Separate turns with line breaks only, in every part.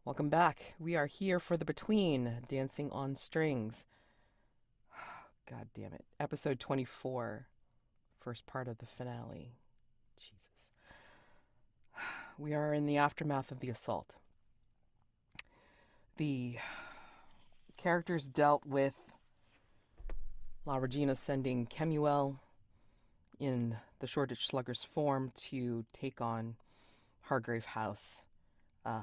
Welcome back. We are here for the Between Dancing on Strings. God damn it. Episode 24, first part of the finale. Jesus. We are in the aftermath of the assault. The characters dealt with La Regina sending Kemuel in the Shoreditch Slugger's form to take on Hargrave House. Uh,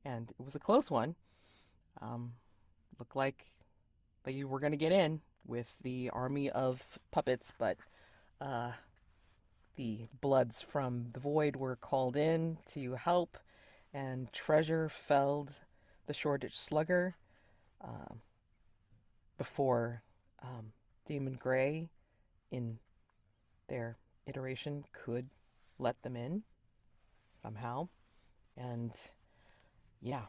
and it was a close one. Um, Looked like they were going to get in with the army of puppets, but uh, the Bloods from the Void were called in to help, and Treasure felled the Shoreditch Slugger uh, before Daymond Gray, in their iteration, could let them in somehow. And yeah,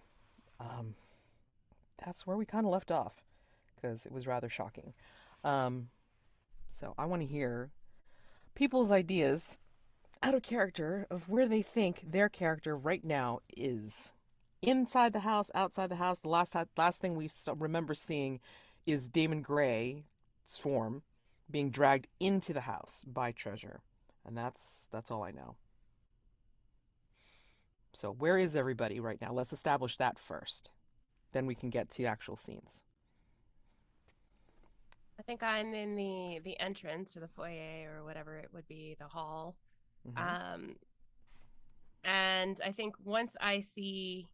um, that's where we kind of left off because it was rather shocking. Um, so I want to hear people's ideas out of character of where they think their character right now is. Inside the house, outside the house. The last thing we remember seeing is Damon Gray's form being dragged into the house by Treasure, and that's all I know. So where is everybody right now? Let's establish that first. Then we can get to actual scenes.
I think I'm in the entrance or the foyer or whatever it would be, the hall.
Mm-hmm.
Um, and I think once I see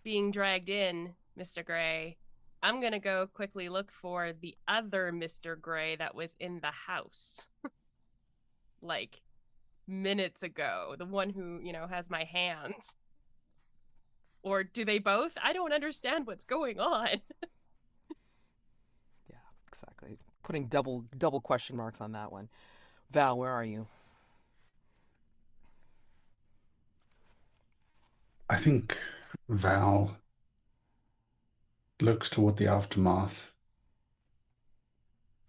being dragged in Mr. Gray, I'm gonna go quickly look for the other Mr. Gray that was in the house like minutes ago, the one who, has my hands. Or do they both? I don't understand what's going on.
Yeah, exactly. Putting double question marks on that one. Val, where are you?
I think Val looks toward the aftermath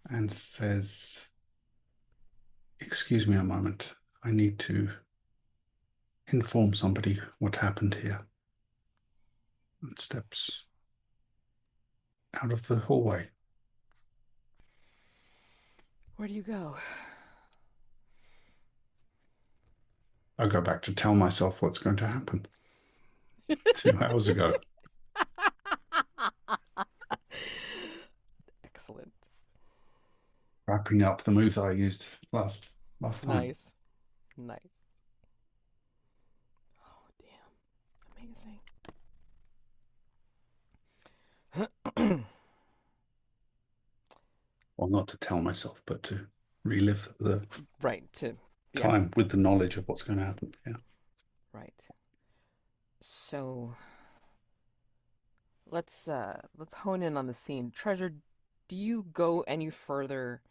and says, "Excuse me a moment. I need to inform somebody what happened here." And steps out of the hallway.
Where do you go?
I go back to tell myself what's going to happen 2 hours ago.
Excellent.
Wrapping up the move that I used last time.
Nice. Nice. Oh, damn. Amazing.
Well, not to tell myself, but to relive the
Right, yeah,
time with the knowledge of what's going to happen. Yeah.
right. So let's hone in on the scene. Treasure, do you go any further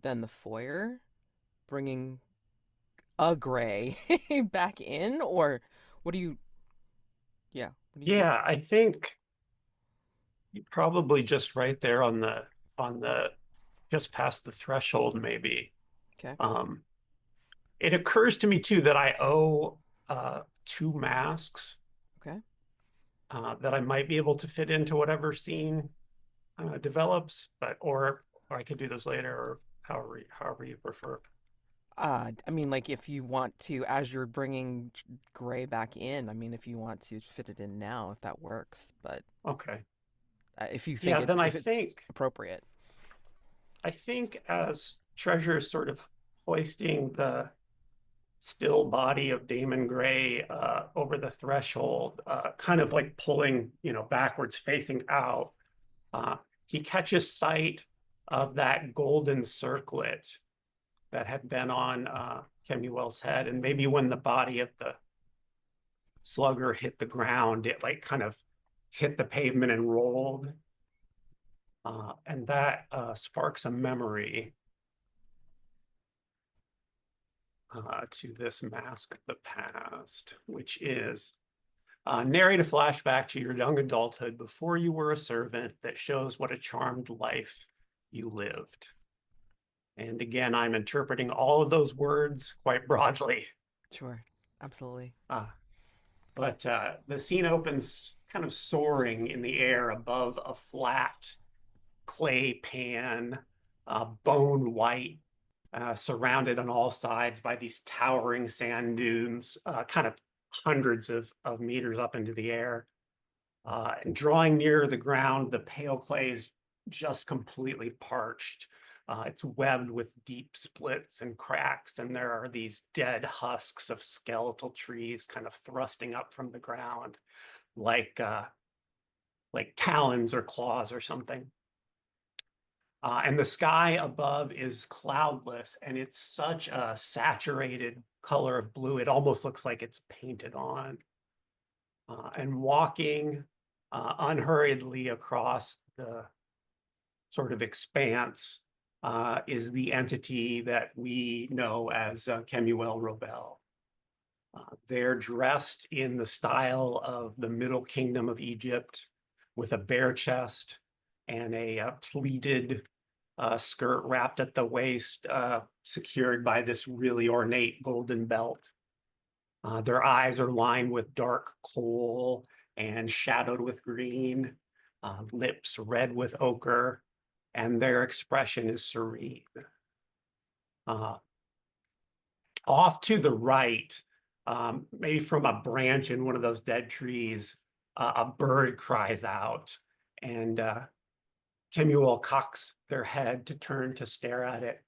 than the foyer, bringing a gray back in, or what do you? Yeah, what do you do?
Yeah, I think probably just right there on the just past the threshold, maybe.
Okay,
Um, it occurs to me too that I owe two masks
okay.
that I might be able to fit into whatever scene develops, but or I could do this later or however you prefer.
I mean, like if you want to, as you're bringing Gray back in, I mean, if you want to fit it in now, if that works, but
Okay.
if you think
Yeah, then
if it's appropriate.
I think as Treasure is sort of hoisting the still body of Damon Gray over the threshold, kind of like pulling, backwards, facing out. Uh, he catches sight of that golden circlet that had been on Kemuel's head, and maybe when the body of the slugger hit the ground, it like kind of hit the pavement and rolled, and that sparks a memory to this mask of the past, which is narrate a flashback to your young adulthood before you were a servant that shows what a charmed life you lived. And again, I'm interpreting all of those words quite broadly.
Sure, absolutely.
Uh, But the scene opens kind of soaring in the air above a flat clay pan, bone white, surrounded on all sides by these towering sand dunes, kind of hundreds of meters up into the air. And drawing near the ground, the pale clay is just completely parched. It's webbed with deep splits and cracks, and there are these dead husks of skeletal trees kind of thrusting up from the ground, like talons or claws or something. And the sky above is cloudless, and it's such a saturated color of blue, it almost looks like it's painted on. And walking unhurriedly across the sort of expanse is the entity that we know as Kemuel Robel. They're dressed in the style of the Middle Kingdom of Egypt, with a bare chest and a pleated skirt wrapped at the waist, secured by this really ornate golden belt. Their eyes are lined with dark coal and shadowed with green, lips red with ochre, and their expression is serene. Off to the right, maybe from a branch in one of those dead trees, a bird cries out, and Kemuel cocks their head to turn to stare at it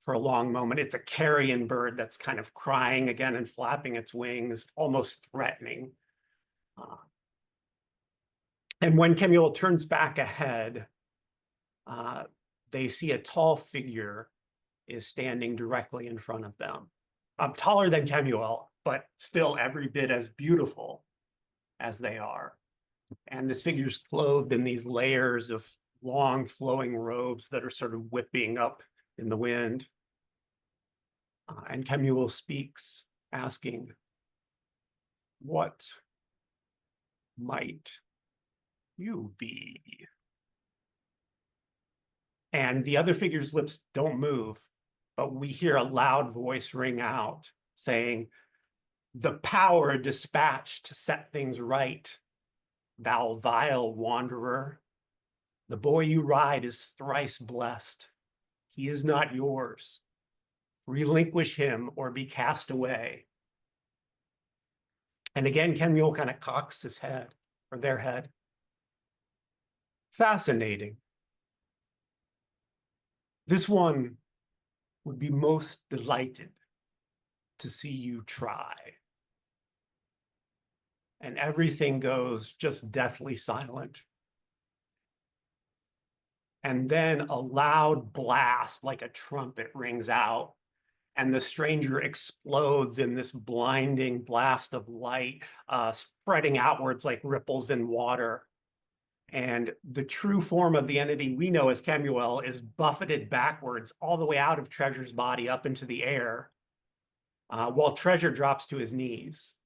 for a long moment. It's a carrion bird that's kind of crying again and flapping its wings, almost threatening. And when Kemuel turns back ahead, they see a tall figure is standing directly in front of them. Taller than Kemuel, but still every bit as beautiful as they are. And this figure's clothed in these layers of long flowing robes that are sort of whipping up in the wind. And Kemuel speaks, asking, "What might you be?" And the other figure's lips don't move, but we hear a loud voice ring out saying, "The power dispatched to set things right, thou vile wanderer. The boy you ride is thrice blessed. He is not yours. Relinquish him or be cast away." And again, Kemuel kind of cocks his head, or their head. Fascinating. This one would be most delighted to see you try. And everything goes just deathly silent. And then a loud blast like a trumpet rings out, and the stranger explodes in this blinding blast of light, spreading outwards like ripples in water. And the true form of the entity we know as Kemuel is buffeted backwards all the way out of Treasure's body up into the air, while Treasure drops to his knees.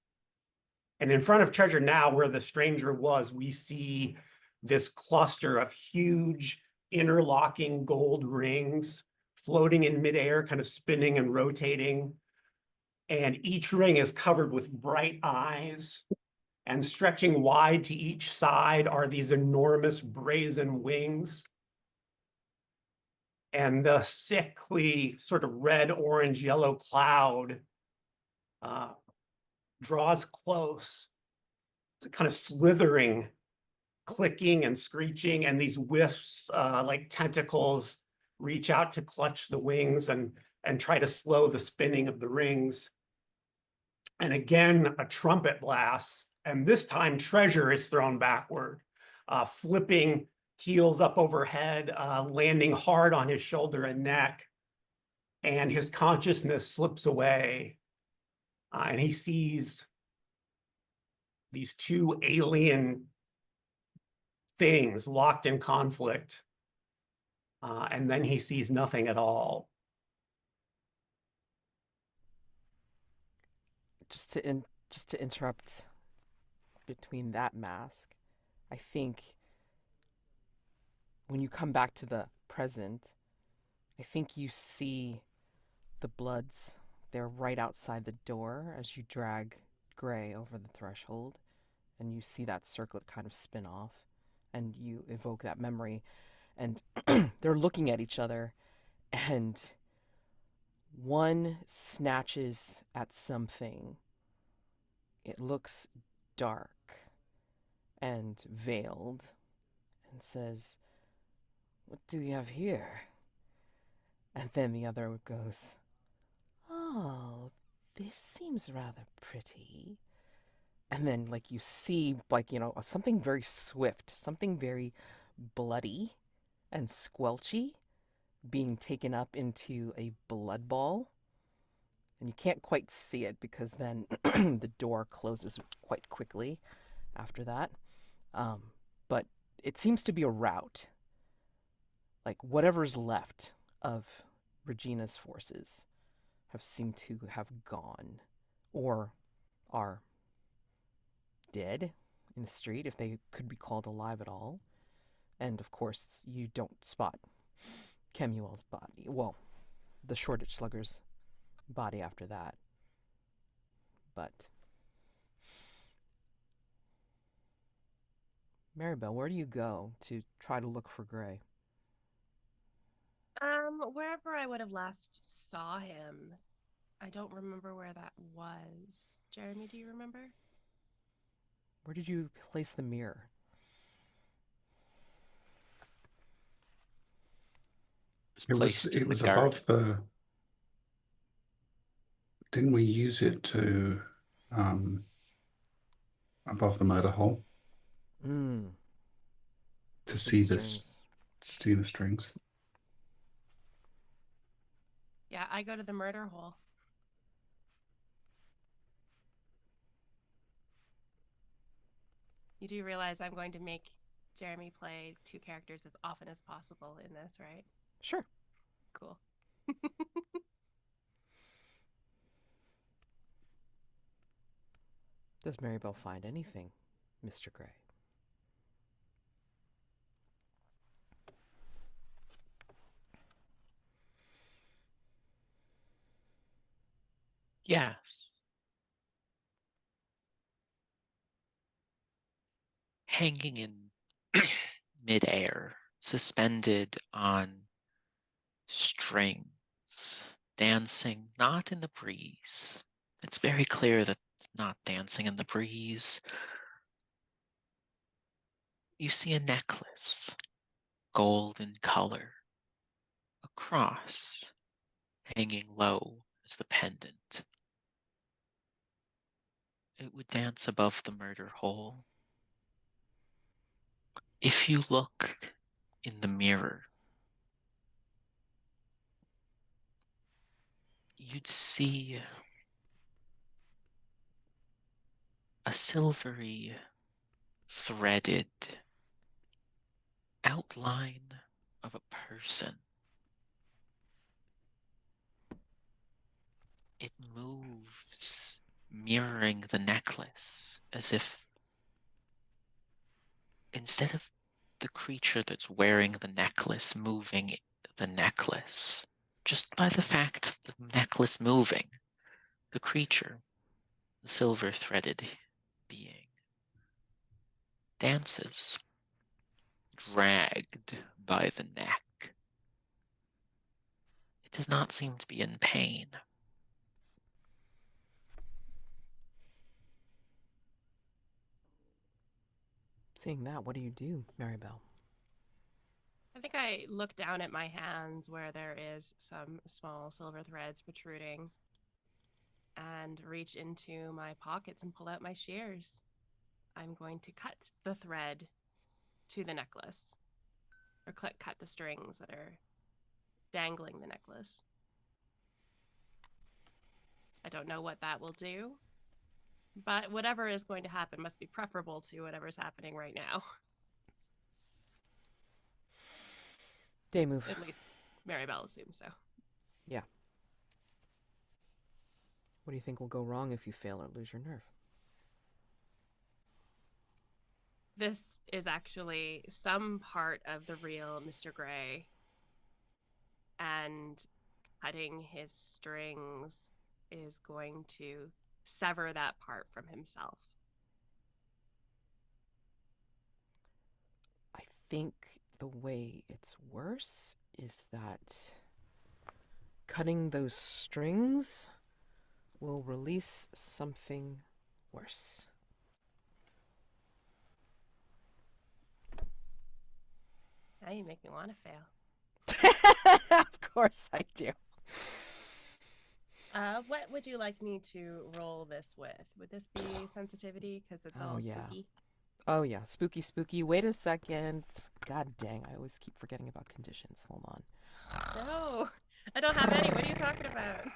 And in front of Treasure now, where the stranger was, we see this cluster of huge interlocking gold rings floating in midair, kind of spinning and rotating. And each ring is covered with bright eyes, and stretching wide to each side are these enormous brazen wings. And the sickly sort of red, orange, yellow cloud draws close, kind of slithering, clicking and screeching, and these wisps like tentacles reach out to clutch the wings and try to slow the spinning of the rings. And again, a trumpet blasts, and this time Treasure is thrown backward, flipping heels up overhead, landing hard on his shoulder and neck, and his consciousness slips away, and he sees these two alien things locked in conflict, and then he sees nothing at all.
Just to interrupt between that mask, I think when you come back to the present, I think you see the Bloods. They're right outside the door as you drag Gray over the threshold, and you see that circlet kind of spin off, and you evoke that memory, and they're looking at each other, and one snatches at something. It looks dark and veiled, and says, "What do we have here?" And then the other goes, "Oh, this seems rather pretty." And then, like, you see, like, something very swift, something very bloody and squelchy being taken up into a blood ball. And you can't quite see it because then the door closes quite quickly after that. But it seems to be a rout. Like, whatever's left of Regina's forces have seemed to have gone or are dead in the street, if they could be called alive at all. And of course, you don't spot Kemuel's body. Well, the Shoreditch Slugger's body after that. But Marybelle, where do you go to try to look for Gray?
Wherever I would have last saw him. I don't remember where that was. Jeremy, do you remember?
Where did you place the mirror?
It was above the. Didn't we use it to above the motor hole to see this? See the strings.
Yeah, I go to the murder hole. You do realize I'm going to make Jeremy play two characters as often as possible in this, right?
Sure.
Cool.
Does Marybelle find anything, Mr. Gray?
Yes. Hanging in midair, suspended on strings, dancing not in the breeze. It's very clear that it's not dancing in the breeze. You see a necklace, gold in color, a cross hanging low as the pendant. It would dance above the murder hole. If you look in the mirror, you'd see a silvery, threaded outline of a person. It moves, mirroring the necklace, as if instead of the creature that's wearing the necklace moving the necklace, just by the fact of the necklace moving, the creature, the silver-threaded being, dances, dragged by the neck. It does not seem to be in pain.
Seeing that, what do you do, Marybelle?
I think I look down at my hands where there is some small silver threads protruding and reach into my pockets and pull out my shears. I'm going to cut the thread to the necklace, or cut the strings that are dangling the necklace. I don't know what that will do, but whatever is going to happen must be preferable to whatever's happening right now.
Day move.
At least Marybelle assumes so.
Yeah. What do you think will go wrong if you fail or lose your nerve?
This is actually some part of the real Mr. Gray, and cutting his strings is going to sever that part from himself.
I think the way it's worse is that cutting those strings will release something worse.
Now you make me want to fail.
Of course I do.
What would you like me to roll this with? Would this be sensitivity? Because it's all spooky.
Oh, yeah. Spooky, spooky. Wait a second. God dang, I always keep forgetting about conditions. Hold on.
No, I don't have any. What are you talking about?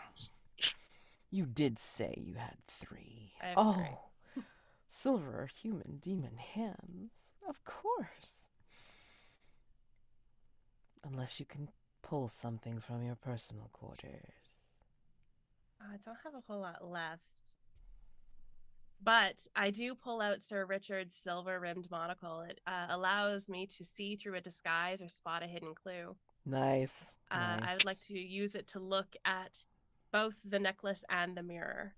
You did say you had 3.
I have
oh,
3.
Silver human demon hands. Of course. Unless you can pull something from your personal quarters.
I don't have a whole lot left. But I do pull out Sir Richard's silver-rimmed monocle. It allows me to see through a disguise or spot a hidden clue.
Nice. Nice.
I would like to use it to look at both the necklace and the mirror.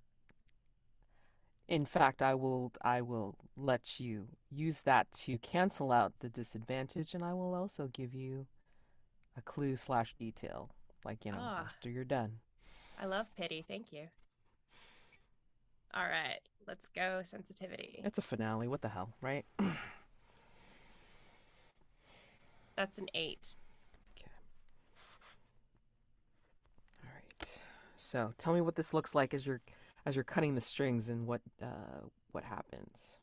In fact, I will let you use that to cancel out the disadvantage, and I will also give you a clue/detail, like, after you're done.
I love pity. Thank you. All right, let's go sensitivity.
It's a finale. What the hell, right?
That's an 8.
Okay. All right. So tell me what this looks like as you're cutting the strings, and what happens.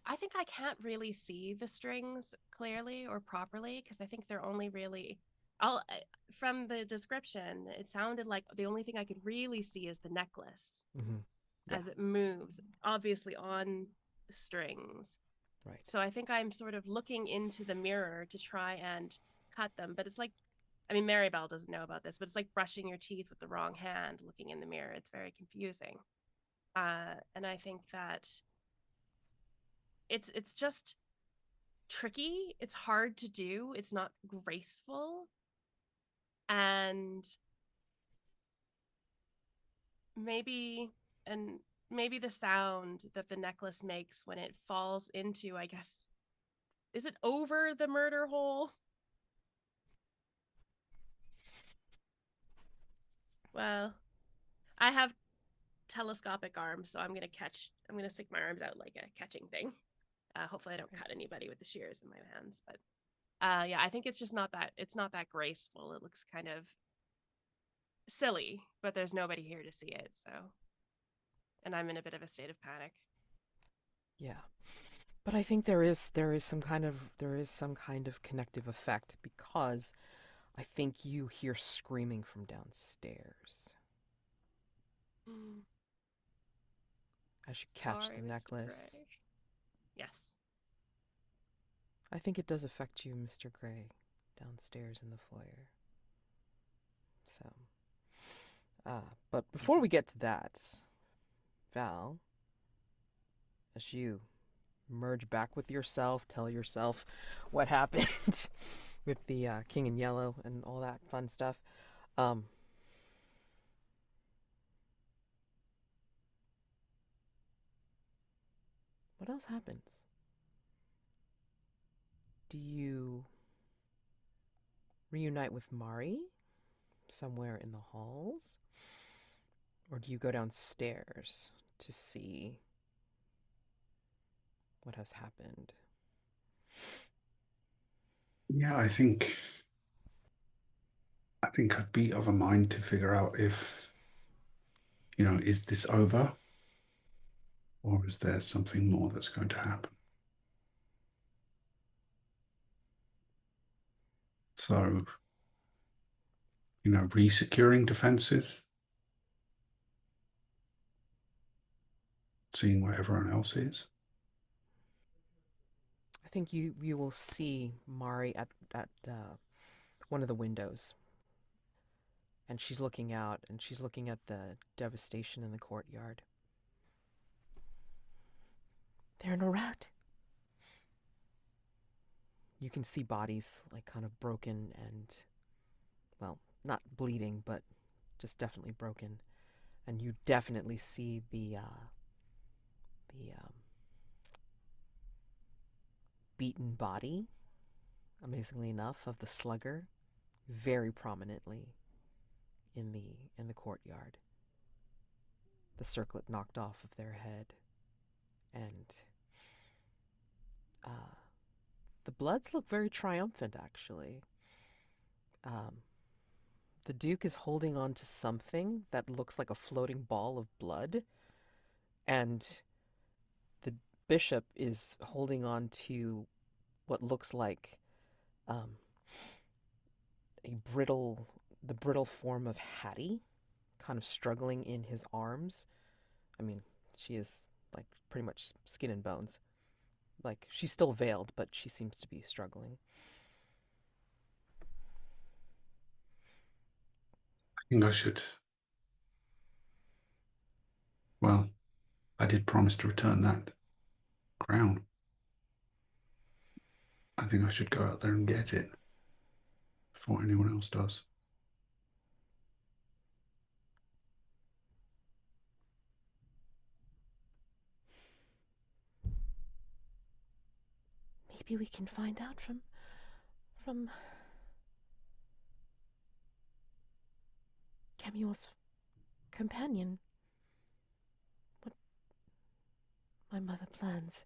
I think I can't really see the strings clearly or properly because I think they're only really. From the description, it sounded like the only thing I could really see is the necklace as it moves, obviously on strings.
Right.
So I think I'm sort of looking into the mirror to try and cut them. But it's like, I mean, Marybelle doesn't know about this, but it's like brushing your teeth with the wrong hand, looking in the mirror. It's very confusing. And I think that it's just tricky. It's hard to do. It's not graceful. And maybe the sound that the necklace makes when it falls into, I guess, is it over the murder hole? Well, I have telescopic arms, so I'm gonna stick my arms out like a catching thing. Hopefully I don't cut anybody with the shears in my hands, but yeah, I think it's just not that graceful. It looks kind of silly, but there's nobody here to see it, so, and I'm in a bit of a state of panic.
Yeah. But I think there is some kind of connective effect, because I think you hear screaming from downstairs. As you catch
Sorry,
the necklace.
Mr. Gray. Yes.
I think it does affect you, Mr. Gray, downstairs in the foyer. So, but before we get to that, Val, as you merge back with yourself, tell yourself what happened with the King in Yellow and all that fun stuff. What else happens? Do you reunite with Mari somewhere in the halls? Or do you go downstairs to see what has happened?
Yeah, I think I'd be of a mind to figure out if, is this over? Or is there something more that's going to happen? So, resecuring defenses, seeing where everyone else is.
I think you will see Mari at one of the windows. And she's looking out, and she's looking at the devastation in the courtyard. They're in a rout. You can see bodies, like, kind of broken and, well, not bleeding, but just definitely broken. And you definitely see the beaten body, amazingly enough, of the slugger very prominently in the courtyard. The circlet knocked off of their head, and the bloods look very triumphant, actually. The Duke is holding on to something that looks like a floating ball of blood, and the bishop is holding on to what looks like the brittle form of Hattie, kind of struggling in his arms. I mean, she is like pretty much skin and bones. Like, she's still veiled, but she seems to be struggling.
I think I should. Well, I did promise to return that crown. I think I should go out there and get it before anyone else does.
Maybe we can find out from Kemuel's companion what my mother plans.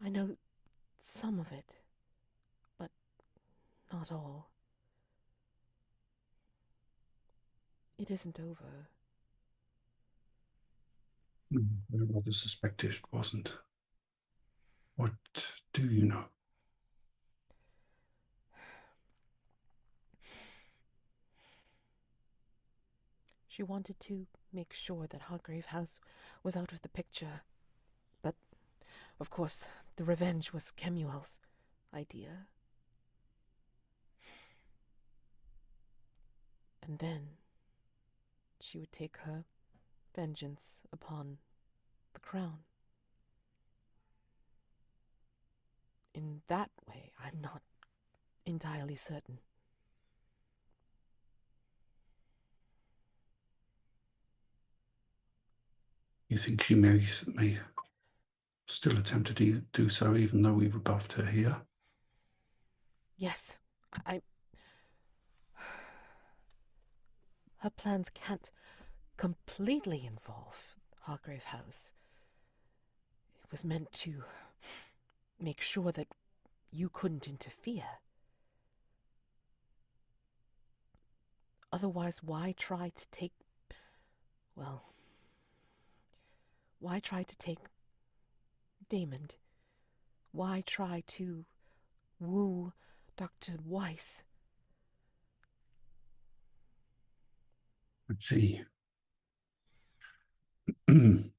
I know some of it, but not all. It isn't over.
I rather suspected it wasn't. What do you know?
She wanted to make sure that Hargrave House was out of the picture. But, of course, the revenge was Kemuel's idea. And then she would take her vengeance upon the crown. In that way, I'm not entirely certain.
You think she may still attempt to do so, even though we rebuffed her here?
Yes, her plans can't completely involve Hargrave House. It was meant to make sure that you couldn't interfere. Otherwise, why try to take Daymond? Why try to woo Dr. Weiss?
Let's see.
And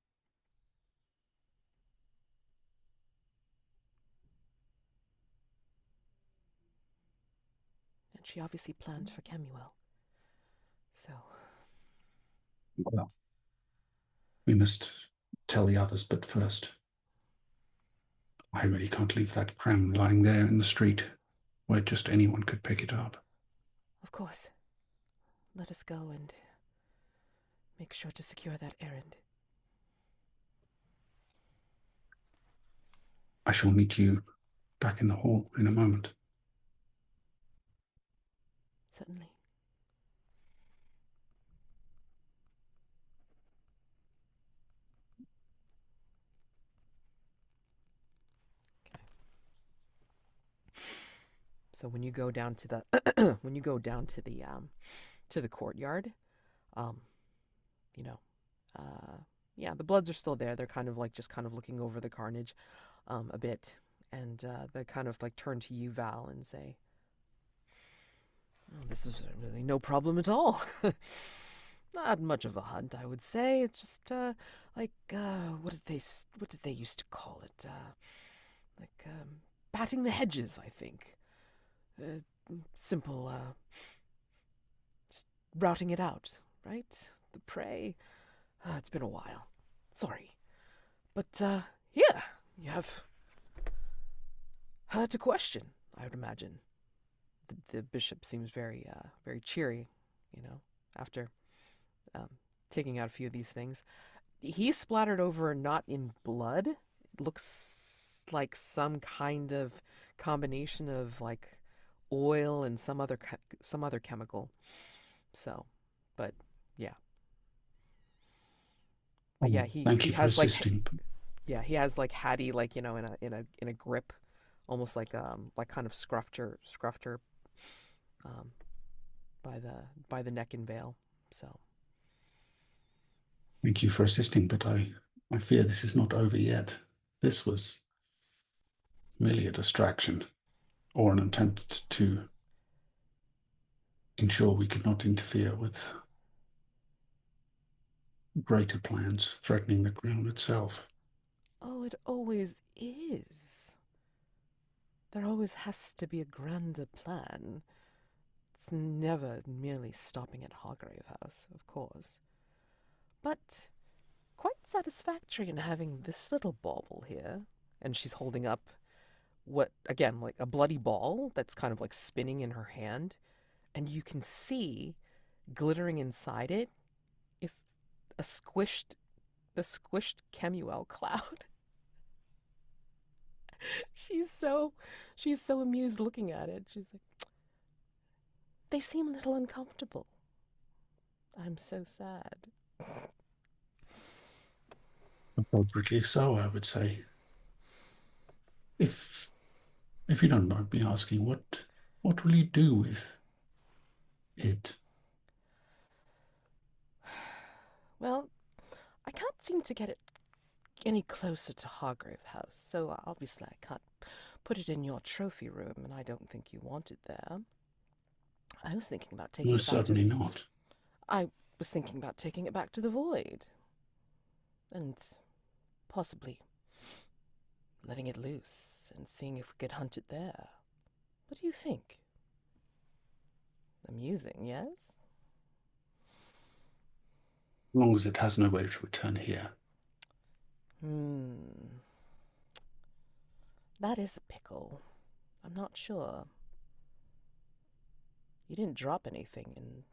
she obviously planned for Kemuel. So...
Well, we must tell the others, but first, I really can't leave that crown lying there in the street where just anyone could pick it up.
Of course. Let us go and make sure to secure that errand.
I shall meet you back in the hall in a moment.
Certainly. Okay. So when you go down to the to the courtyard, you know, yeah, the Bloods are still there. They're kind of like just kind of looking over the carnage a bit, and they kind of like turn to you, Val, and say, "Oh, this is really no problem at all. Not much of a hunt, I would say. It's just what did they used to call it? Batting the hedges, I think. Simple, just routing it out, right? The prey. It's been a while. Sorry. But, yeah, you have her to question, I would imagine. the bishop seems very very cheery, after taking out a few of these things. He's splattered over not in blood. It looks like some kind of combination of like oil and some other chemical. So, but yeah. But yeah,
Thank
he
you for
has like
assisting.
he has like Hattie like in a grip, almost like kind of scruffed her by the neck and veil. So
Thank you for assisting, but I fear this is not over yet. This was merely a distraction, or an attempt to ensure we could not interfere with greater plans threatening the crown itself.
oh, it always is. There always has to be a grander plan. It's never merely stopping at Hargrave House, of course. But quite satisfactory in having this little bauble here. And she's holding up what, again, like a bloody ball that's kind of like spinning in her hand. And you can see glittering inside it is the squished Kemuel cloud. She's so amused looking at it. She's like, they seem a little uncomfortable. I'm so sad.
Appropriately so, I would say. If you don't mind me asking, what will you do with it?
Well, I can't seem to get it any closer to Hargrave House, so obviously I can't put it in your trophy room, and I don't think you want it there. I was thinking about taking
Most
it back
certainly not.
I was thinking about taking it back to the Void. And possibly letting it loose and seeing if we could hunt it there. What do you think? Amusing, yes?
As long as it has no way to return here.
That is a pickle. I'm not sure. You didn't drop anything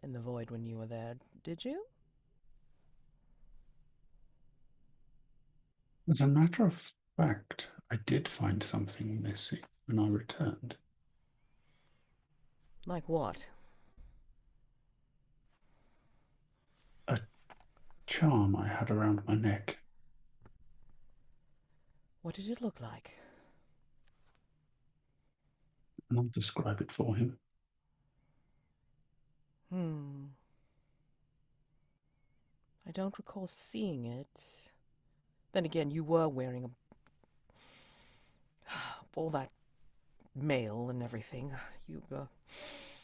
in the Void when you were there, did you?
As a matter of fact, I did find something missing when I returned.
Like what?
A charm I had around my neck.
What did it look like?
And I'll describe it for him.
I don't recall seeing it. Then again, you were wearing all that mail and everything. You were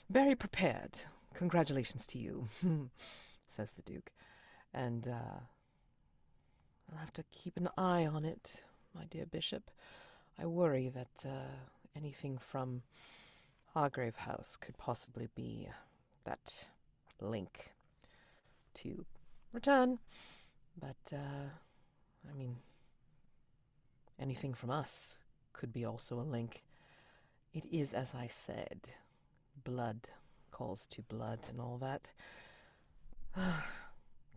very prepared. Congratulations to you, says the Duke. And I'll have to keep an eye on it, my dear Bishop. I worry that anything from Hargrave House could possibly be that link to return. But, I mean, anything from us could be also a link. It is, as I said, blood calls to blood and all that.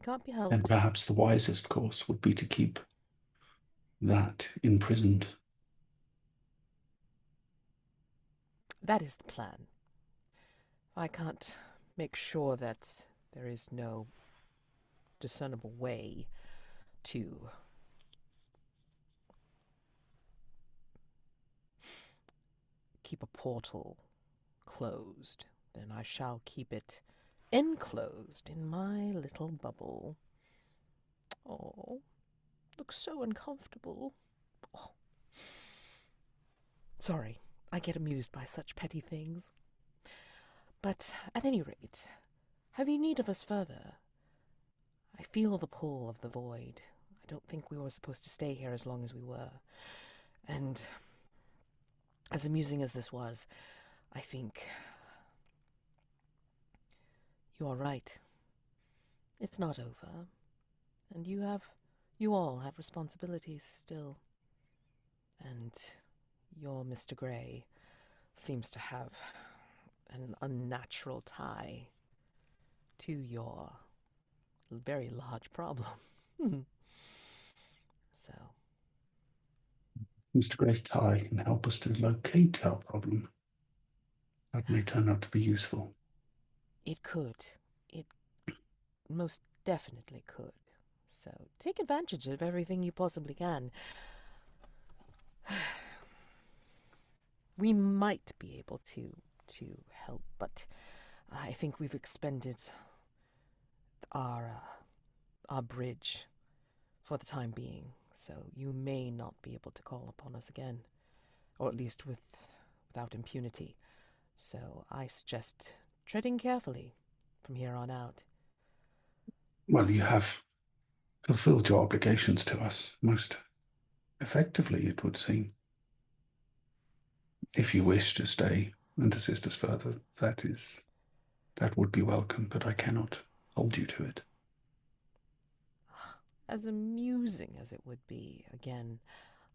Can't be helped.
And perhaps the wisest course would be to keep that imprisoned.
That is the plan. I can't make sure that there is no discernible way to keep a portal closed, then I shall keep it enclosed in my little bubble. Oh, looks so uncomfortable. Oh. Sorry, I get amused by such petty things. But at any rate, have you need of us further? I feel the pull of the Void. I don't think we were supposed to stay here as long as we were. And as amusing as this was, I think you are right. It's not over. And you all have responsibilities still. And your Mr. Grey seems to have an unnatural tie to your very large problem. So,
Mr. Gray's tie can help us to locate our problem. That may turn out to be useful.
it could. It most definitely could. So, take advantage of everything you possibly can. We might be able to help, but I think we've expended our bridge for the time being, so you may not be able to call upon us again, or at least without impunity. So I suggest treading carefully from here on out.
Well, you have fulfilled your obligations to us most effectively, it would seem. If you wish to stay and assist us further, that would be welcome, but I cannot hold you to it.
As amusing as it would be, again,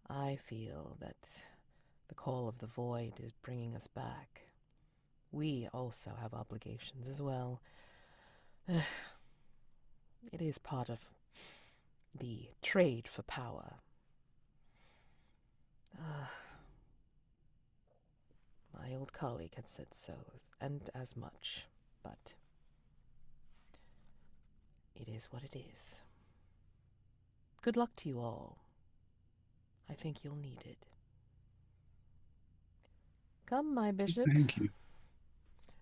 I feel that the call of the void is bringing us back. We also have obligations as well. It is part of the trade for power. My old colleague had said so, and as much, but it is what it is. Good luck to you all. I think you'll need it. Come, my bishop.
Thank you.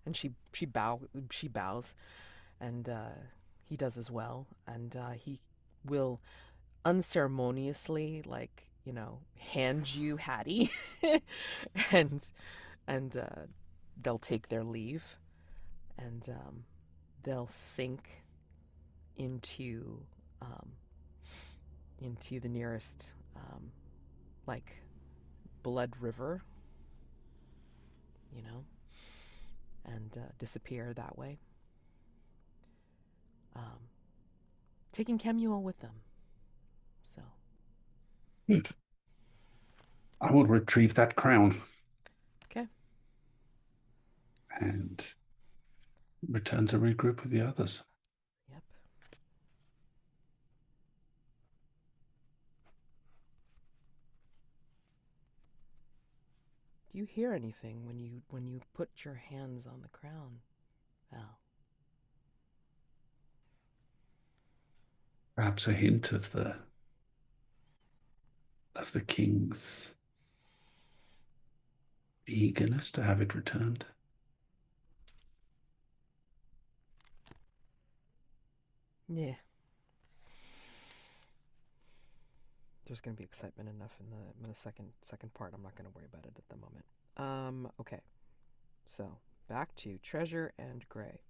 And she bows, and he does as well, and he will unceremoniously, like, hand you Hattie, and they'll take their leave, and they'll sink into the nearest like blood river, and disappear that way, taking Kemuel with them. So
Good. I will retrieve that crown.
Okay.
And return to regroup with the others.
Yep. Do you hear anything when you put your hands on the crown, Val?
Perhaps a hint of the king's eagerness to have it returned.
Yeah. There's going to be excitement enough in the second part. I'm not going to worry about it at the moment. Okay. So, back to Treasure and Gray.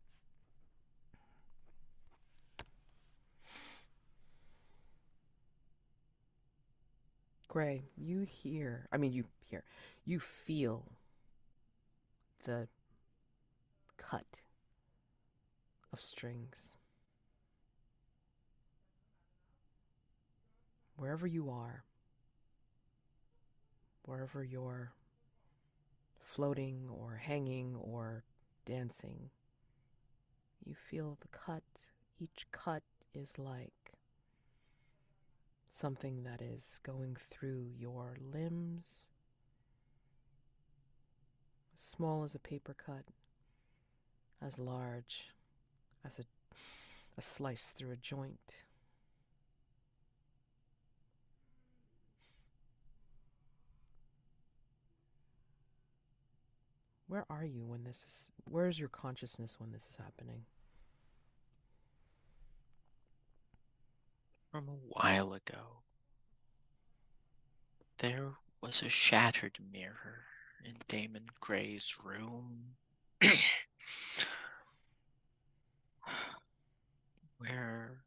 Gray, you feel the cut of strings. Wherever you are, wherever you're floating or hanging or dancing, you feel the cut. Each cut is like something that is going through your limbs, as small as a paper cut, as large as a slice through a joint. Where are you when where is your consciousness when this is happening?
From a while ago, there was a shattered mirror in Daymond Gray's room, where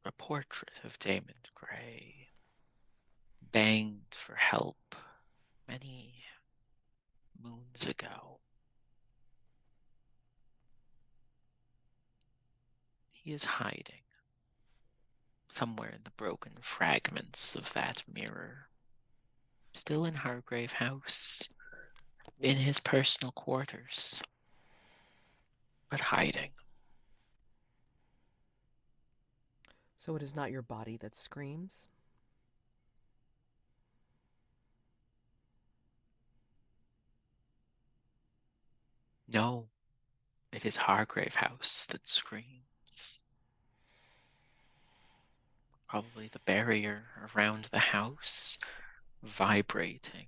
a portrait of Daymond Gray begged for help many moons ago. He is hiding somewhere in the broken fragments of that mirror, still in Hargrave House, in his personal quarters. but hiding.
So it is not your body that screams?
No, it is Hargrave House that screams. Probably the barrier around the house vibrating.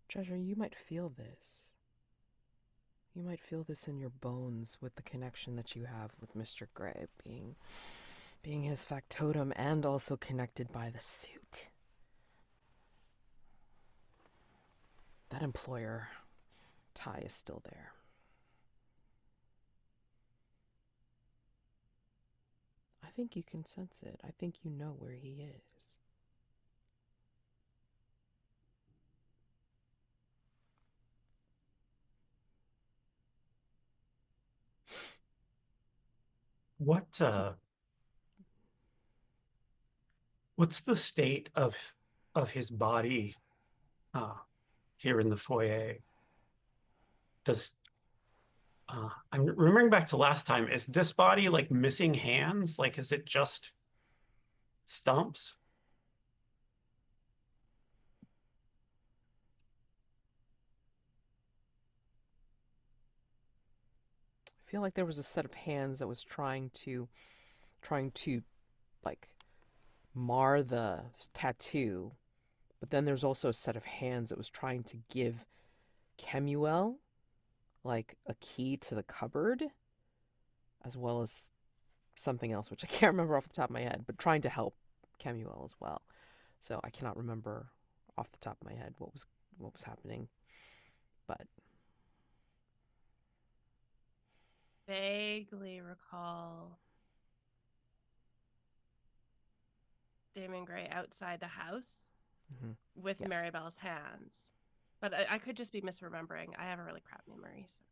Treasure, you might feel this. You might feel this in your bones with the connection that you have with Mr. Gray, being his factotum and also connected by the suit. That employer tie is still there. I think you can sense it. I think you know where he is.
What's the state of his body here in the foyer? I'm remembering back to last time, is this body like missing hands? Like, is it just stumps?
I feel like there was a set of hands that was trying to like mar the tattoo, but then there's also a set of hands that was trying to give Kemuel like a key to the cupboard, as well as something else which I can't remember off the top of my head, but trying to help Kemuel as well. So I cannot remember off the top of my head what was happening, but
Vaguely recall Daymond Gray outside the house with
Yes.
Marybelle's hands. But I could just be misremembering. I have a really crap memory. So.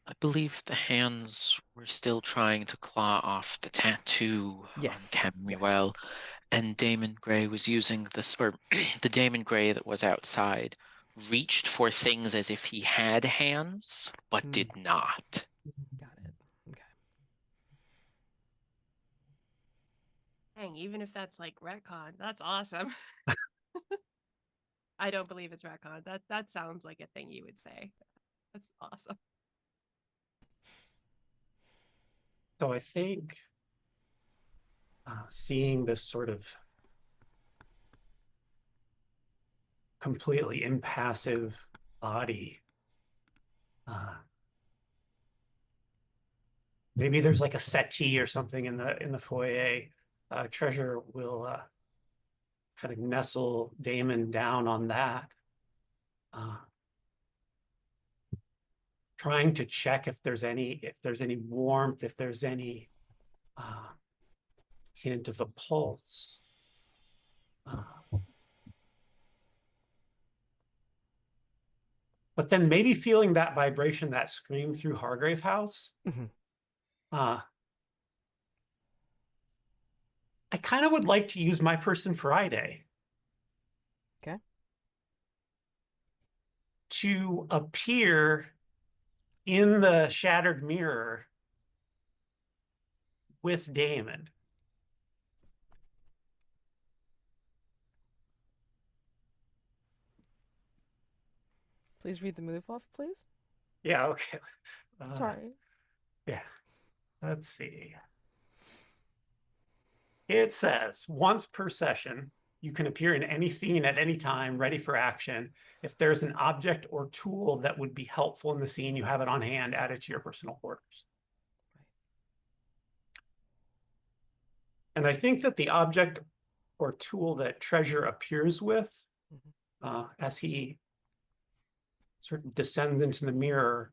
I believe the hands were still trying to claw off the tattoo
Yes,
on Kemuel, and Daymond Gray was using this, or the Daymond Gray that was outside reached for things as if he had hands, but did not.
Got it. Okay.
Dang, even if that's like retcon, that's awesome. I don't believe it's retcon. That sounds like a thing you would say. That's awesome.
So I think seeing this sort of completely impassive body, maybe there's like a settee or something in the foyer. Treasure will kind of nestle Daymond down on that, trying to check if there's any warmth, if there's any hint of a pulse. But then maybe feeling that vibration, that scream through Hargrave House. I kind of would like to use my person Friday.
Okay.
To appear in the shattered mirror with Daymond.
Please read the move off, please.
Yeah, okay.
Sorry.
Yeah. Let's see. It says, once per session, you can appear in any scene at any time, ready for action. If there's an object or tool that would be helpful in the scene, you have it on hand, add it to your personal quarters. And I think that the object or tool that Treasure appears with, as he sort of descends into the mirror,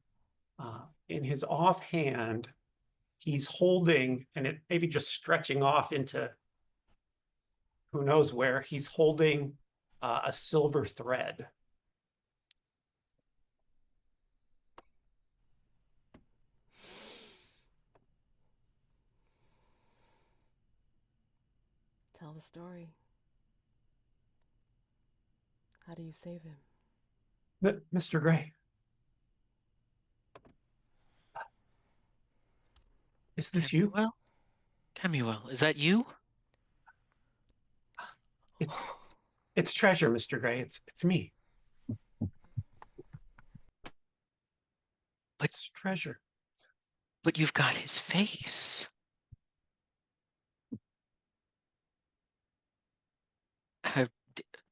in his offhand, he's holding, and it maybe just stretching off into who knows where, he's holding a silver thread.
Tell the story. How do you save him?
Mr. Gray. Is this you?
Kemuel, is that you?
It's Treasure, Mr. Gray. It's me. It's Treasure.
But you've got his face.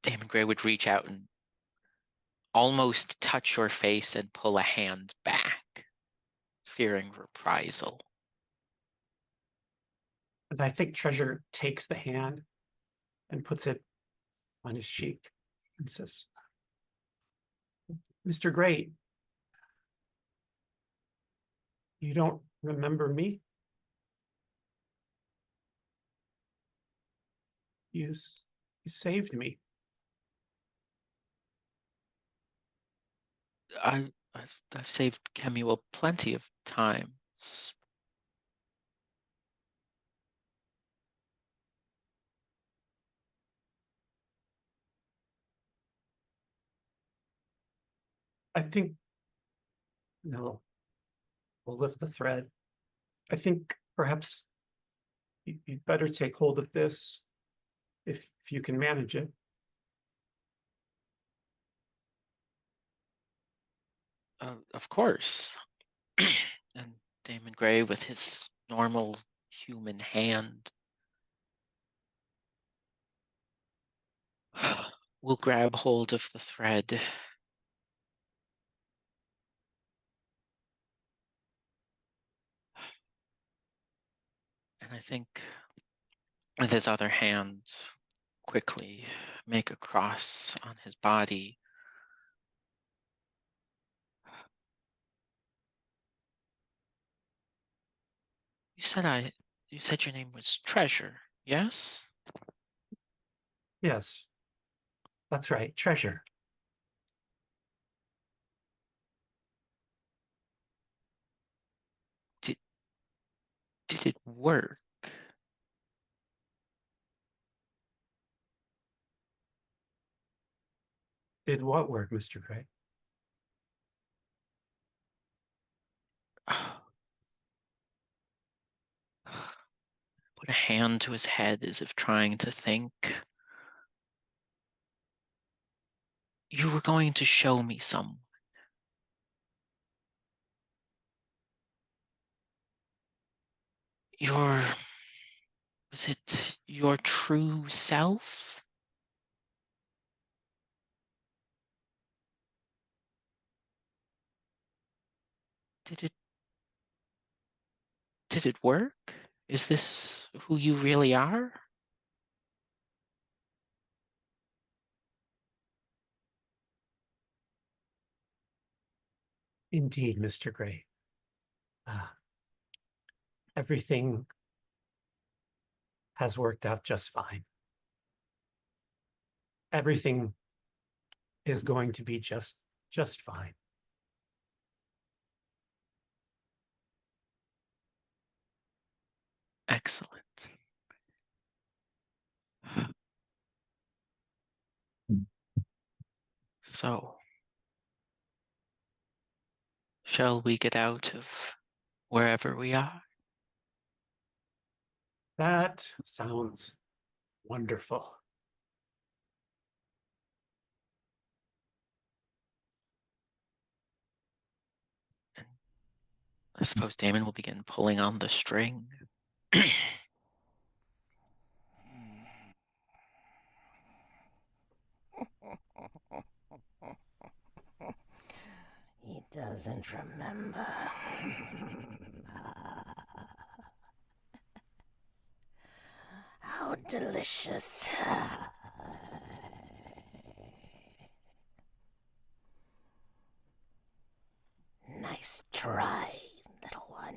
Daymond Gray would reach out and almost touch your face and pull a hand back, fearing reprisal.
And I think Treasure takes the hand and puts it on his cheek and says, Mr. Gray, you don't remember me? You saved me.
I've saved Kemuel plenty of times.
I think, no, we'll lift the thread. I think perhaps you'd better take hold of this if you can manage it.
Of course. And Daymond Gray, with his normal human hand, will grab hold of the thread. And I think with his other hand, quickly make a cross on his body. You said your name was Treasure, yes?
Yes, that's right, Treasure.
Did it work?
Did what work, Mr. Gray?
Put a hand to his head as if trying to think. You were going to show me someone. Was it your true self? Did it work? Is this who you really are?
Indeed, Mr. Gray. Everything has worked out just fine. Everything is going to be just fine.
Excellent. So, shall we get out of wherever we are?
That sounds wonderful.
And I suppose Daymond will begin pulling on the string.
He doesn't remember. How delicious. Nice try, little one.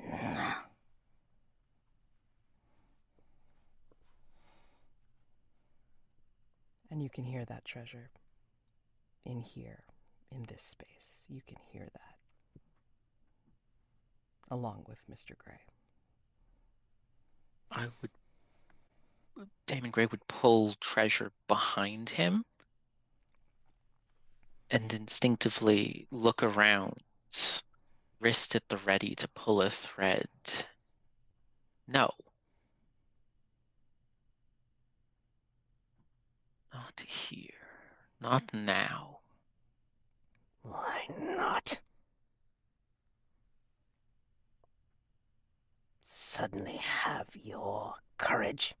And you can hear that, Treasure. In here, in this space, you can hear that. Along with Mr. Gray.
I would Daymond Gray would pull Treasure behind him and instinctively look around, wrist at the ready to pull a thread. No. Not here. Not now.
Why not? Suddenly have your courage.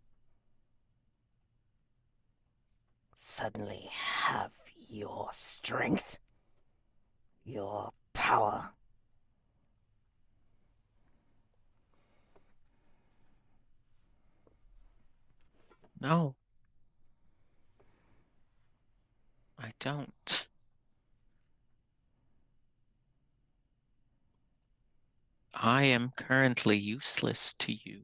Suddenly have your strength. Your power.
No. I don't. I am currently useless to you.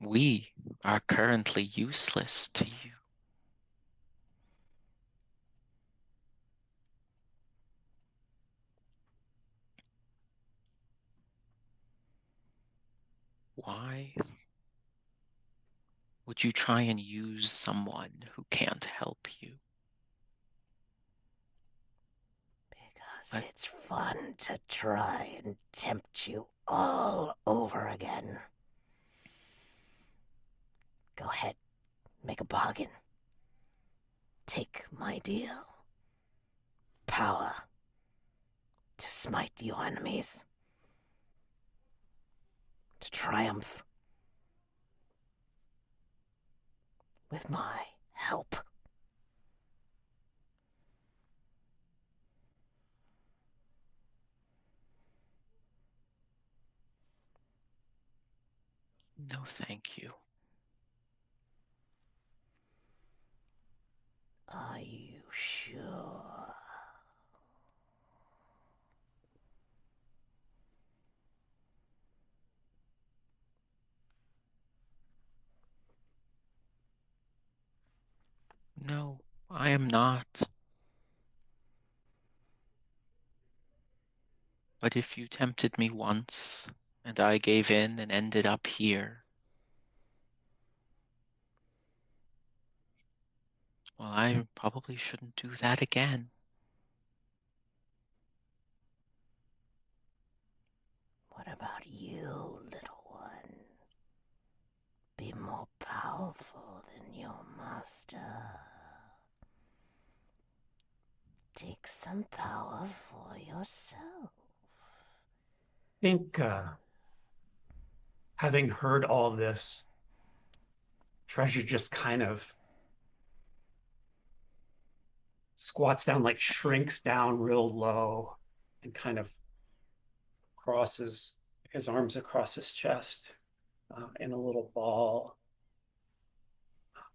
We are currently useless to you. Why would you try and use someone who can't help you?
Because it's fun to try and tempt you all over again. Go ahead, make a bargain. Take my deal. Power to smite your enemies. To triumph. With my help.
No, thank you.
Are you sure?
No, I am not. But if you tempted me once, and I gave in and ended up here, well, I probably shouldn't do that again.
What about you, little one? Be more powerful than your master. Take some power for yourself.
I think having heard all this, Treasure just kind of squats down, like shrinks down real low, and kind of crosses his arms across his chest in a little ball,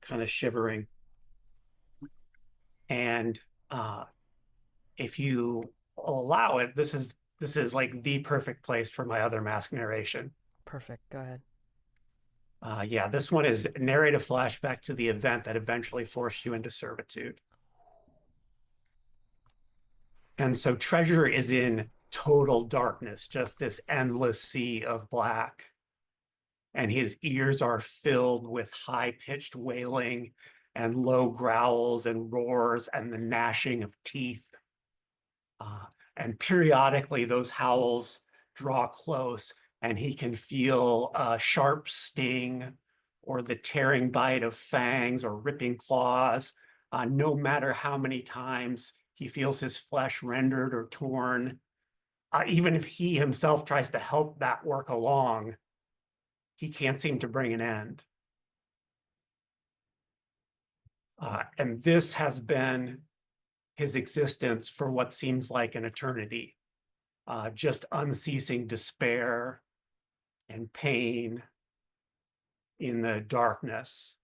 kind of shivering. And if you allow it, this is like the perfect place for my other mask narration.
Perfect, go ahead.
Yeah, this one is narrate a flashback to the event that eventually forced you into servitude. And so Treasure is in total darkness, just this endless sea of black. And his ears are filled with high-pitched wailing and low growls and roars and the gnashing of teeth. And periodically those howls draw close and he can feel a sharp sting or the tearing bite of fangs or ripping claws. No matter how many times he feels his flesh rendered or torn, even if he himself tries to help that work along, he can't seem to bring an end. And this has been his existence for what seems like an eternity. Just unceasing despair and pain in the darkness.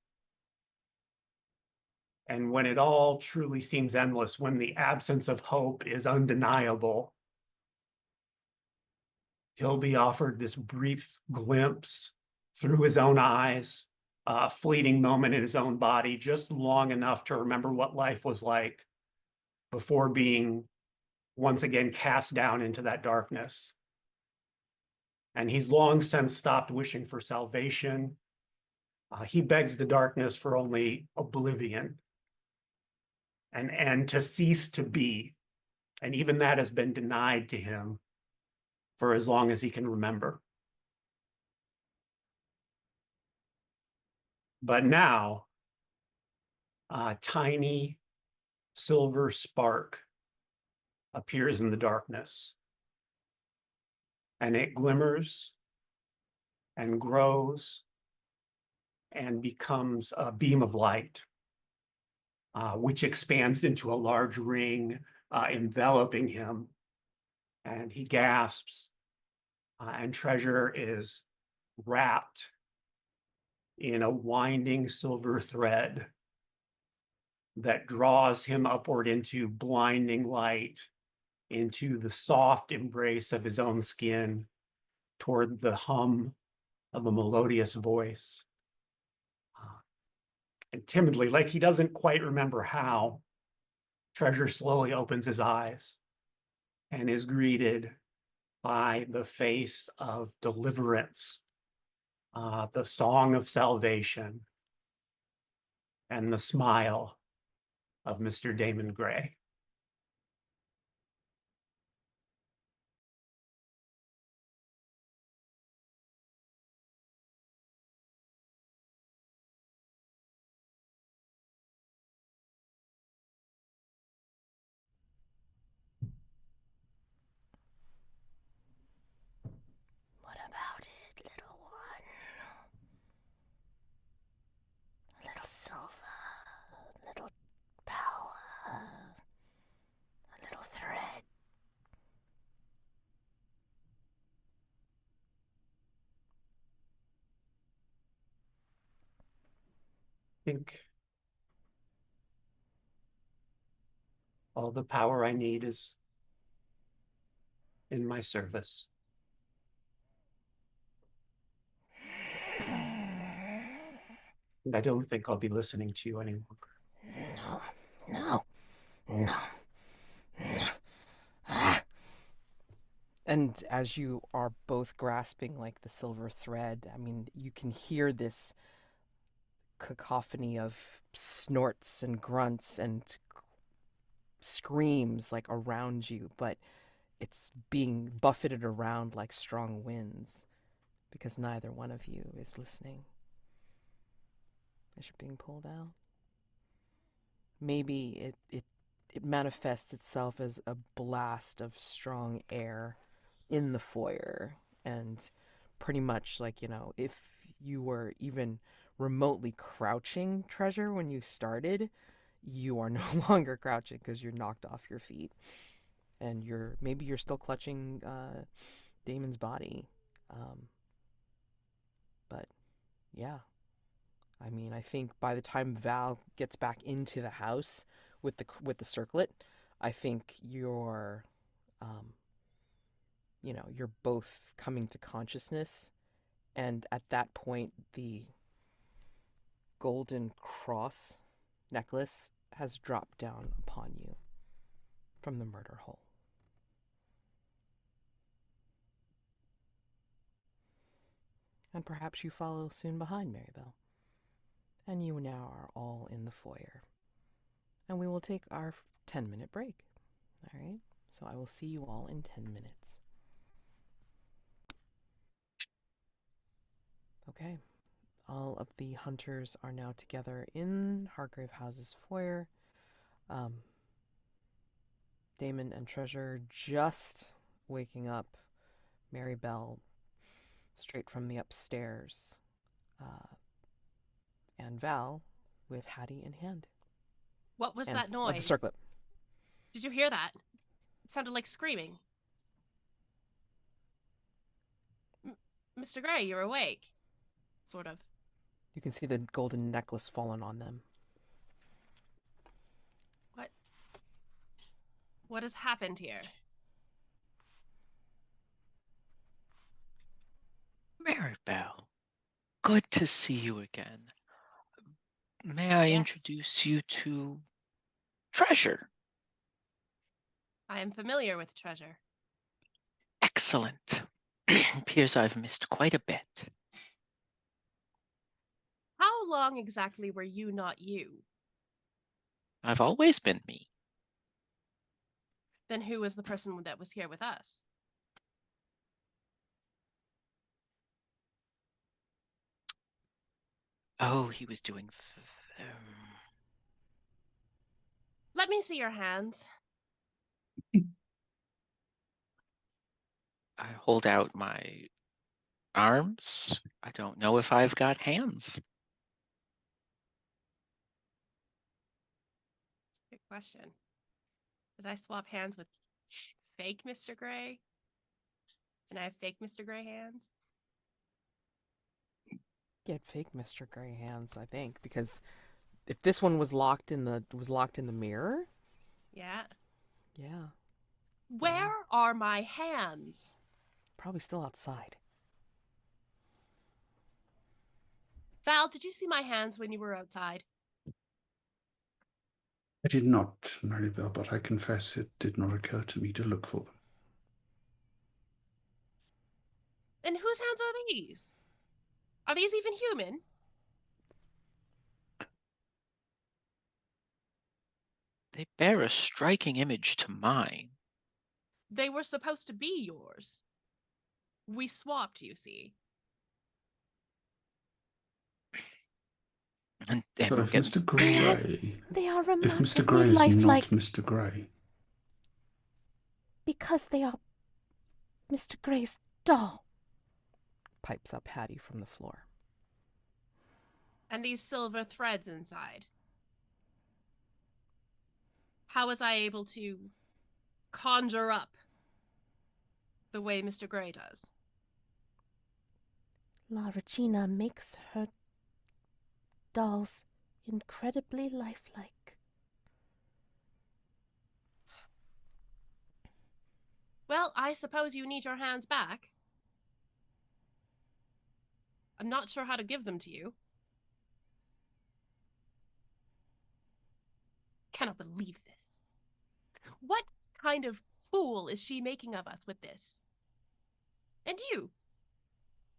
And when it all truly seems endless, when the absence of hope is undeniable, he'll be offered this brief glimpse through his own eyes, a fleeting moment in his own body, just long enough to remember what life was like before being once again cast down into that darkness. and he's long since stopped wishing for salvation. He begs the darkness for only oblivion, and to cease to be. And even that has been denied to him for as long as he can remember. But now, a tiny silver spark appears in the darkness, and it glimmers and grows and becomes a beam of light, which expands into a large ring enveloping him. And he gasps, and Treasure is wrapped in a winding silver thread that draws him upward into blinding light, into the soft embrace of his own skin, toward the hum of a melodious voice. And timidly, like he doesn't quite remember how, Treasure slowly opens his eyes and is greeted by the face of deliverance, the song of salvation, and the smile of Mr. Daymond Gray.
What about it, little one? A little silver, a little power, a little thread.
I think all the power I need is in my service. And I don't think I'll be listening to you any longer.
No.
And as you are both grasping like the silver thread, I mean, you can hear this cacophony of snorts and grunts and screams like around you, but it's being buffeted around like strong winds because neither one of you is listening. As you're being pulled out, maybe it manifests itself as a blast of strong air in the foyer, and pretty much like, you know, if you were even remotely crouching, Treasure, when you started, you are no longer crouching because you're knocked off your feet, and maybe you're still clutching Damon's body, but yeah, I mean, I think by the time Val gets back into the house with the circlet, I think you're you're both coming to consciousness, and at that point the golden cross necklace has dropped down upon you from the murder hole. And perhaps you follow soon behind, Marybelle. And you now are all in the foyer. And we will take our 10-minute break. All right? So I will see you all in 10 minutes. Okay. All of the hunters are now together in Hargrave House's foyer. Daymond and Treasure just waking up. Marybelle straight from the upstairs. And Val with Hattie in hand.
What was that noise?
The circlet.
Did you hear that? It sounded like screaming. Mr. Gray, you're awake. Sort of.
You can see the golden necklace fallen on them.
What has happened here?
Marybelle, good to see you again. May I introduce you to Treasure?
I am familiar with Treasure.
Excellent. Appears I've missed quite a bit.
How long exactly were you not you?
I've always been me.
Then who was the person that was here with us?
Oh, he was doing...
Let me see your hands.
I hold out my arms. I don't know if I've got hands.
Good question. Did I swap hands with fake Mr. Gray? And I have fake Mr. Gray hands?
Get fake Mr. Gray hands, I think, because if this one was locked in the mirror,
Yeah.
yeah,
Where are my hands?
probably still outside.
Val, did you see my hands when you were outside?
I did not, Marybelle, but I confess it did not occur to me to look for them.
And whose hands are these? Are these even human?
They bear a striking image to mine.
They were supposed to be yours. We swapped, you see.
And
So
we'll
if
get...
Mr. Gray,
They are
if
remarkably
Mr. Gray is not
lifelike
Mr. Gray,
because they are Mr. Gray's doll.
Pipes up Hattie from the floor.
And these silver threads inside. How was I able to conjure up the way Mr. Gray does?
La Regina makes her dolls incredibly lifelike.
Well, I suppose you need your hands back. I'm not sure how to give them to you. Cannot believe this. What kind of fool is she making of us with this? And you,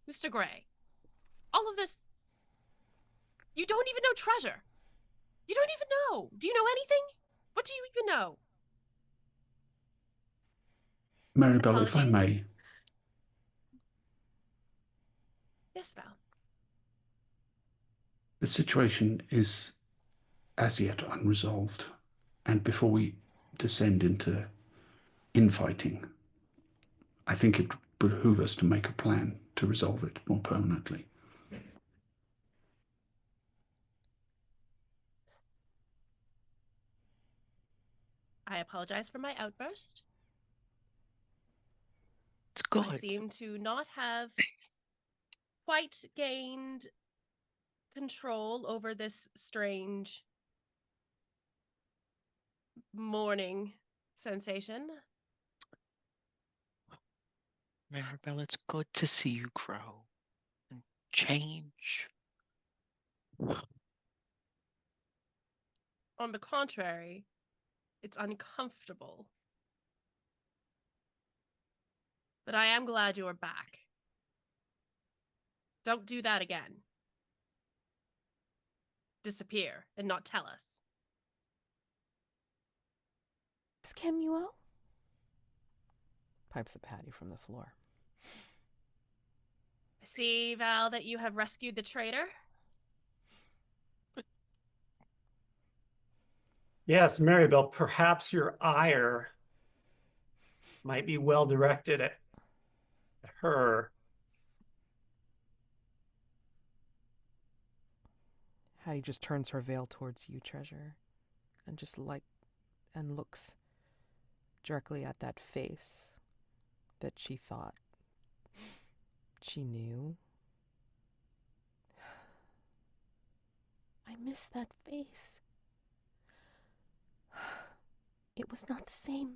Mr. Gray, all of this, you don't even know treasure. You don't even know. Do you know anything? What do you even know?
Marybelle, if I
Apologies.
may,
Yes, Val.
the situation is as yet unresolved, and before we descend into infighting, I think it would behoove us to make a plan to resolve it more permanently.
I apologize for my outburst.
It's good.
I seem to not have quite gained control over this strange morning sensation.
Marybelle, it's good to see you grow and change.
On the contrary, it's uncomfortable. But I am glad you are back. Don't do that again. Disappear and not tell us.
Miss Kemuel?
Pipes up Hattie from the floor.
I see, Val, that you have rescued the traitor.
Yes, Marybelle, perhaps your ire might be well directed at her.
Hattie just turns her veil towards you, Treasure, and and looks directly at that face that she thought she knew.
I miss that face. It was not the same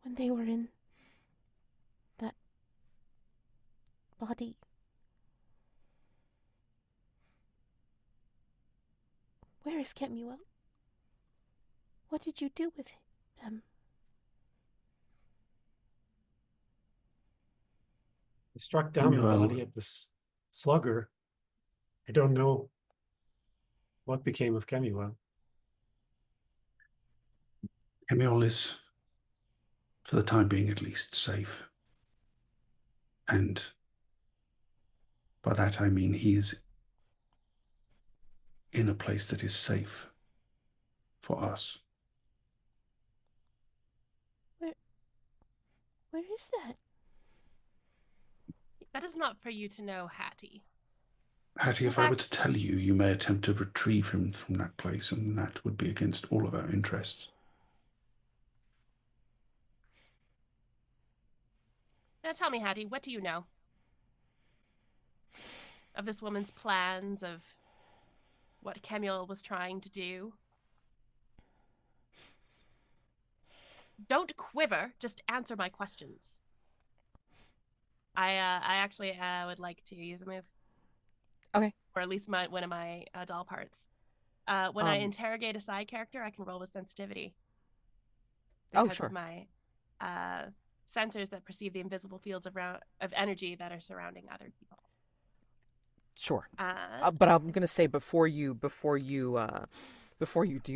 when they were in that body. Where is Kemuel? What did you do with them?
I struck down the
Well-
body of this slugger. I don't know what became of Kemuel.
Kemuel is, for the time being at least, safe. And by that I mean he is in a place that is safe for us.
Where is that?
That is not for you to know, Hattie.
Hattie,
In
if I were
fact-
to tell you, you may attempt to retrieve him from that place, and that would be against all of our interests.
Now tell me, Hattie, what do you know of this woman's plans, of what Kemuel was trying to do? Don't quiver, just answer my questions. I actually would like to use a move.
Okay.
Or at least one of my doll parts. When I interrogate a side character, I can roll with sensitivity. Because
sure.
of my sensors that perceive the invisible fields of energy that are surrounding other people.
Sure. But I'm gonna say before you do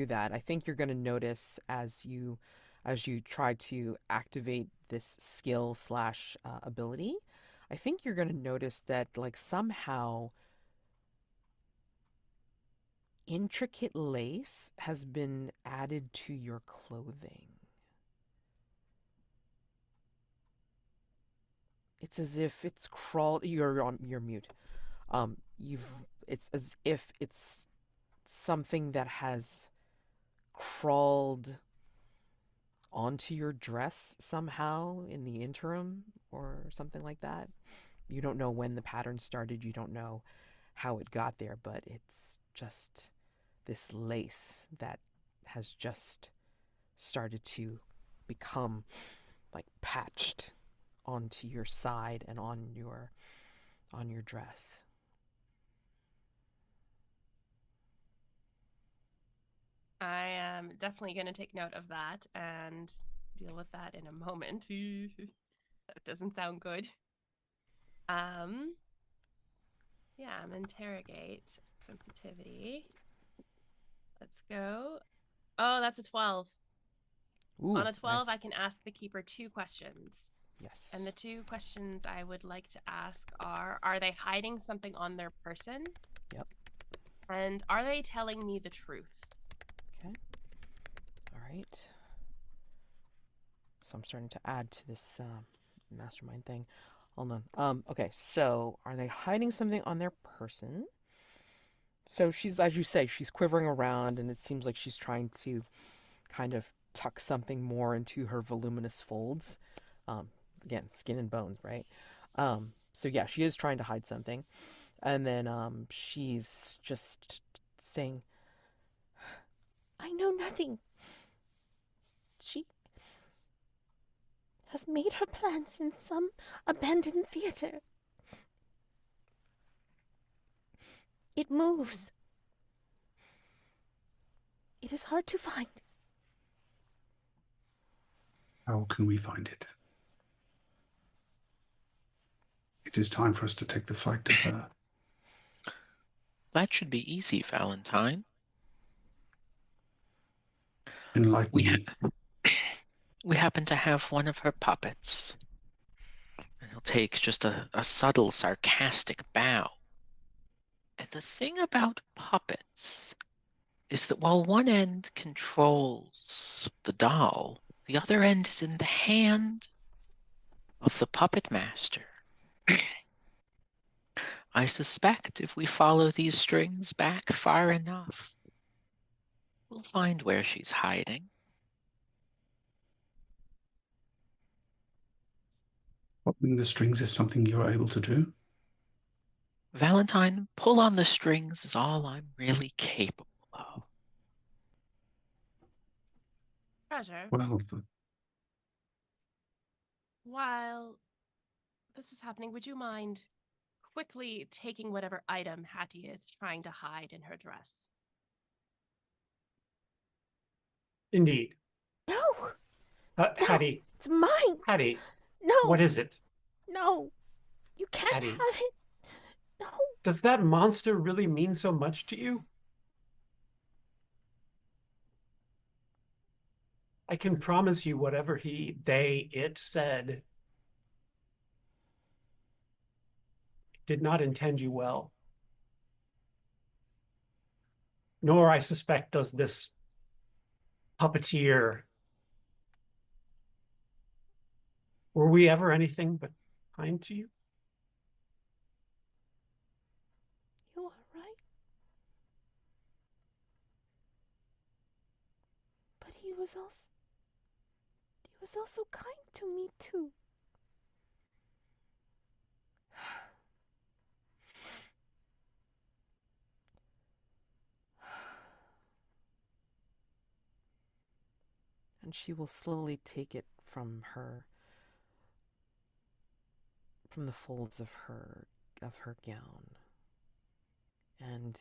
that, I think you're gonna notice as you try to activate this skill / ability, I think you're gonna notice that like somehow intricate lace has been added to your clothing. It's as if it's crawled. You're mute. It's as if it's something that has crawled onto your dress somehow in the interim or something like that. You don't know when the pattern started. You don't know how it got there, but it's just this lace that has just started to become like patched onto your side and on your dress.
I am definitely going to take note of that and deal with that in a moment. That doesn't sound good. Yeah, I'm interrogate sensitivity. Let's go. Oh, that's a 12.
Ooh,
On a 12,
nice.
I can ask the keeper 2 questions.
Yes.
And the 2 questions I would like to ask are they hiding something on their person?
Yep.
And are they telling me the truth?
Okay. All right. So I'm starting to add to this mastermind thing. Hold on. Okay, so are they hiding something on their person? So she's, as you say, she's quivering around, and it seems like she's trying to kind of tuck something more into her voluminous folds. Again, skin and bones, right? So yeah, she is trying to hide something. And then she's just saying,
I know nothing. She has made her plans in some abandoned theater. It moves. It is hard to find.
How can we find it? It is time for us to take the fight to her.
That should be easy, Valentine.
Enlighten me.
We happen to have one of her puppets. And he'll take just a subtle, sarcastic bow. And the thing about puppets is that while one end controls the doll, the other end is in the hand of the puppet master. I suspect if we follow these strings back far enough, we'll find where she's hiding.
Pulling the strings is something you're able to do?
Valentine, pull on the strings is all I'm really capable of.
Treasure,
Well,
while this is happening, would you mind quickly taking whatever item Hattie is trying to hide in her dress?
Indeed.
No,
Hattie,
it's mine.
Hattie,
No,
what is it?
no. can't
Hattie.
have it. No.
Does that monster really mean so much to you? I can promise you whatever it said did not intend you well. Nor, I suspect, does this puppeteer. Were we ever anything but kind to you?
You are right. But he was also kind to me too.
And she will slowly take it from the folds of her gown. And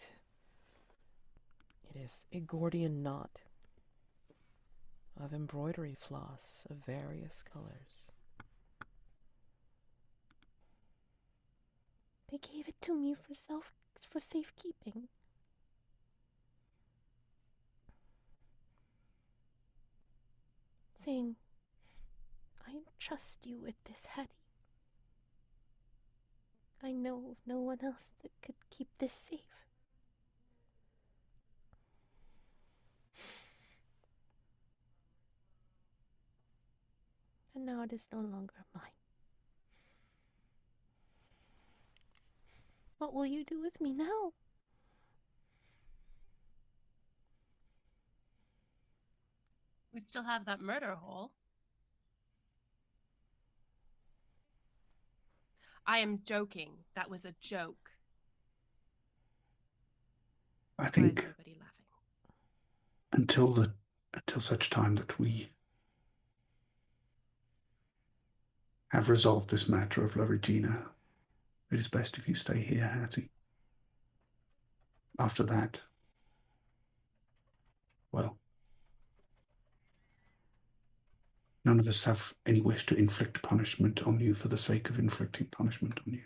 it is a Gordian knot of embroidery floss of various colors.
They gave it to me for safekeeping. Saying, I trust you with this, Hattie. I know of no one else that could keep this safe. And now it is no longer mine. What will you do with me now?
We still have that murder hole. I am joking. That was a joke.
I
Why is
think
everybody laughing?
until such time that we have resolved this matter of La Regina, it is best if you stay here, Hattie. After that, well, none of us have any wish to inflict punishment on you for the sake of inflicting punishment on you.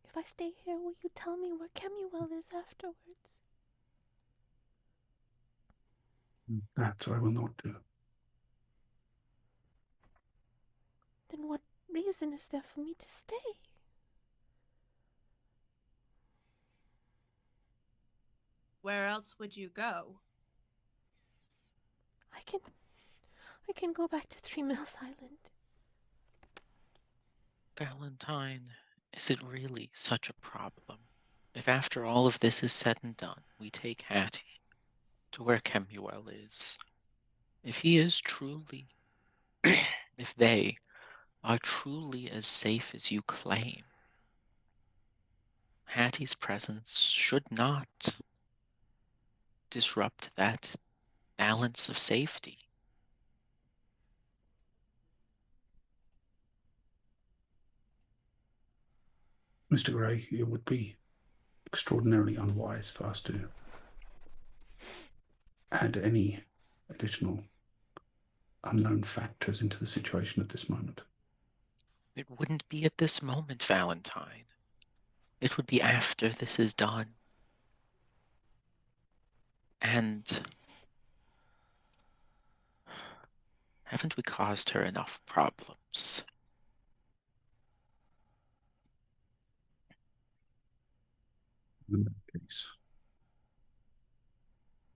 If I stay here, will you tell me where Kemuel is afterwards?
That I will not do.
Then what reason is there for me to stay?
Where else would you go?
I can go back to 3 Mills Island.
Valentine, is it really such a problem? If after all of this is said and done, we take Hattie to where Kemuel is, if he is truly, if they are truly as safe as you claim, Hattie's presence should not disrupt that balance of safety.
Mr. Gray, it would be extraordinarily unwise for us to add any additional unknown factors into the situation at this moment.
It wouldn't be at this moment, Valentine. It would be after this is done. And haven't we caused her enough problems?
In that case,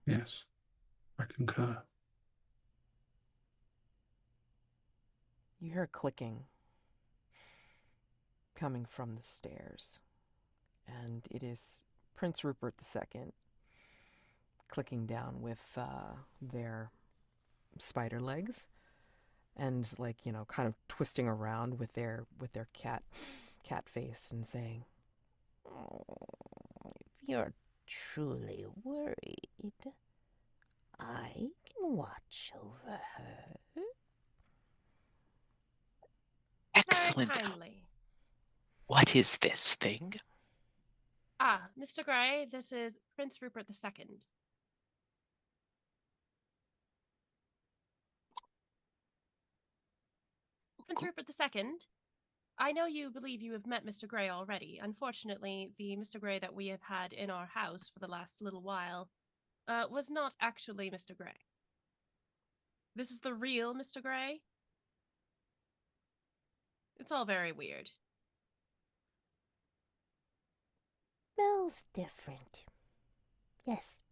yes, I concur.
You hear clicking coming from the stairs, and it is Prince Rupert II clicking down with their spider legs, and kind of twisting around with their cat face and saying,
Oh, if you're truly worried, I can watch over her.
Excellent.
Very kindly.
What is this thing?
Mr. Gray, this is Prince Rupert II. Prince Rupert II, I know you believe you have met Mr. Grey already. Unfortunately, the Mr. Grey that we have had in our house for the last little while was not actually Mr. Grey. This is the real Mr. Grey. It's all very weird.
Smells different. Yes.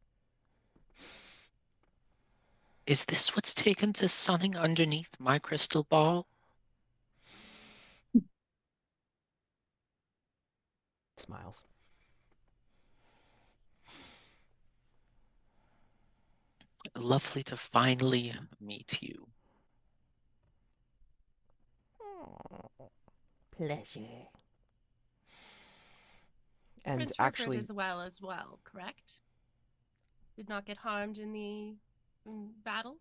Is this what's taken to sunning underneath my crystal ball?
Smiles.
Lovely to finally meet you.
Pleasure.
And
Prince
actually,
Rupert as well, correct? Did not get harmed in the battle?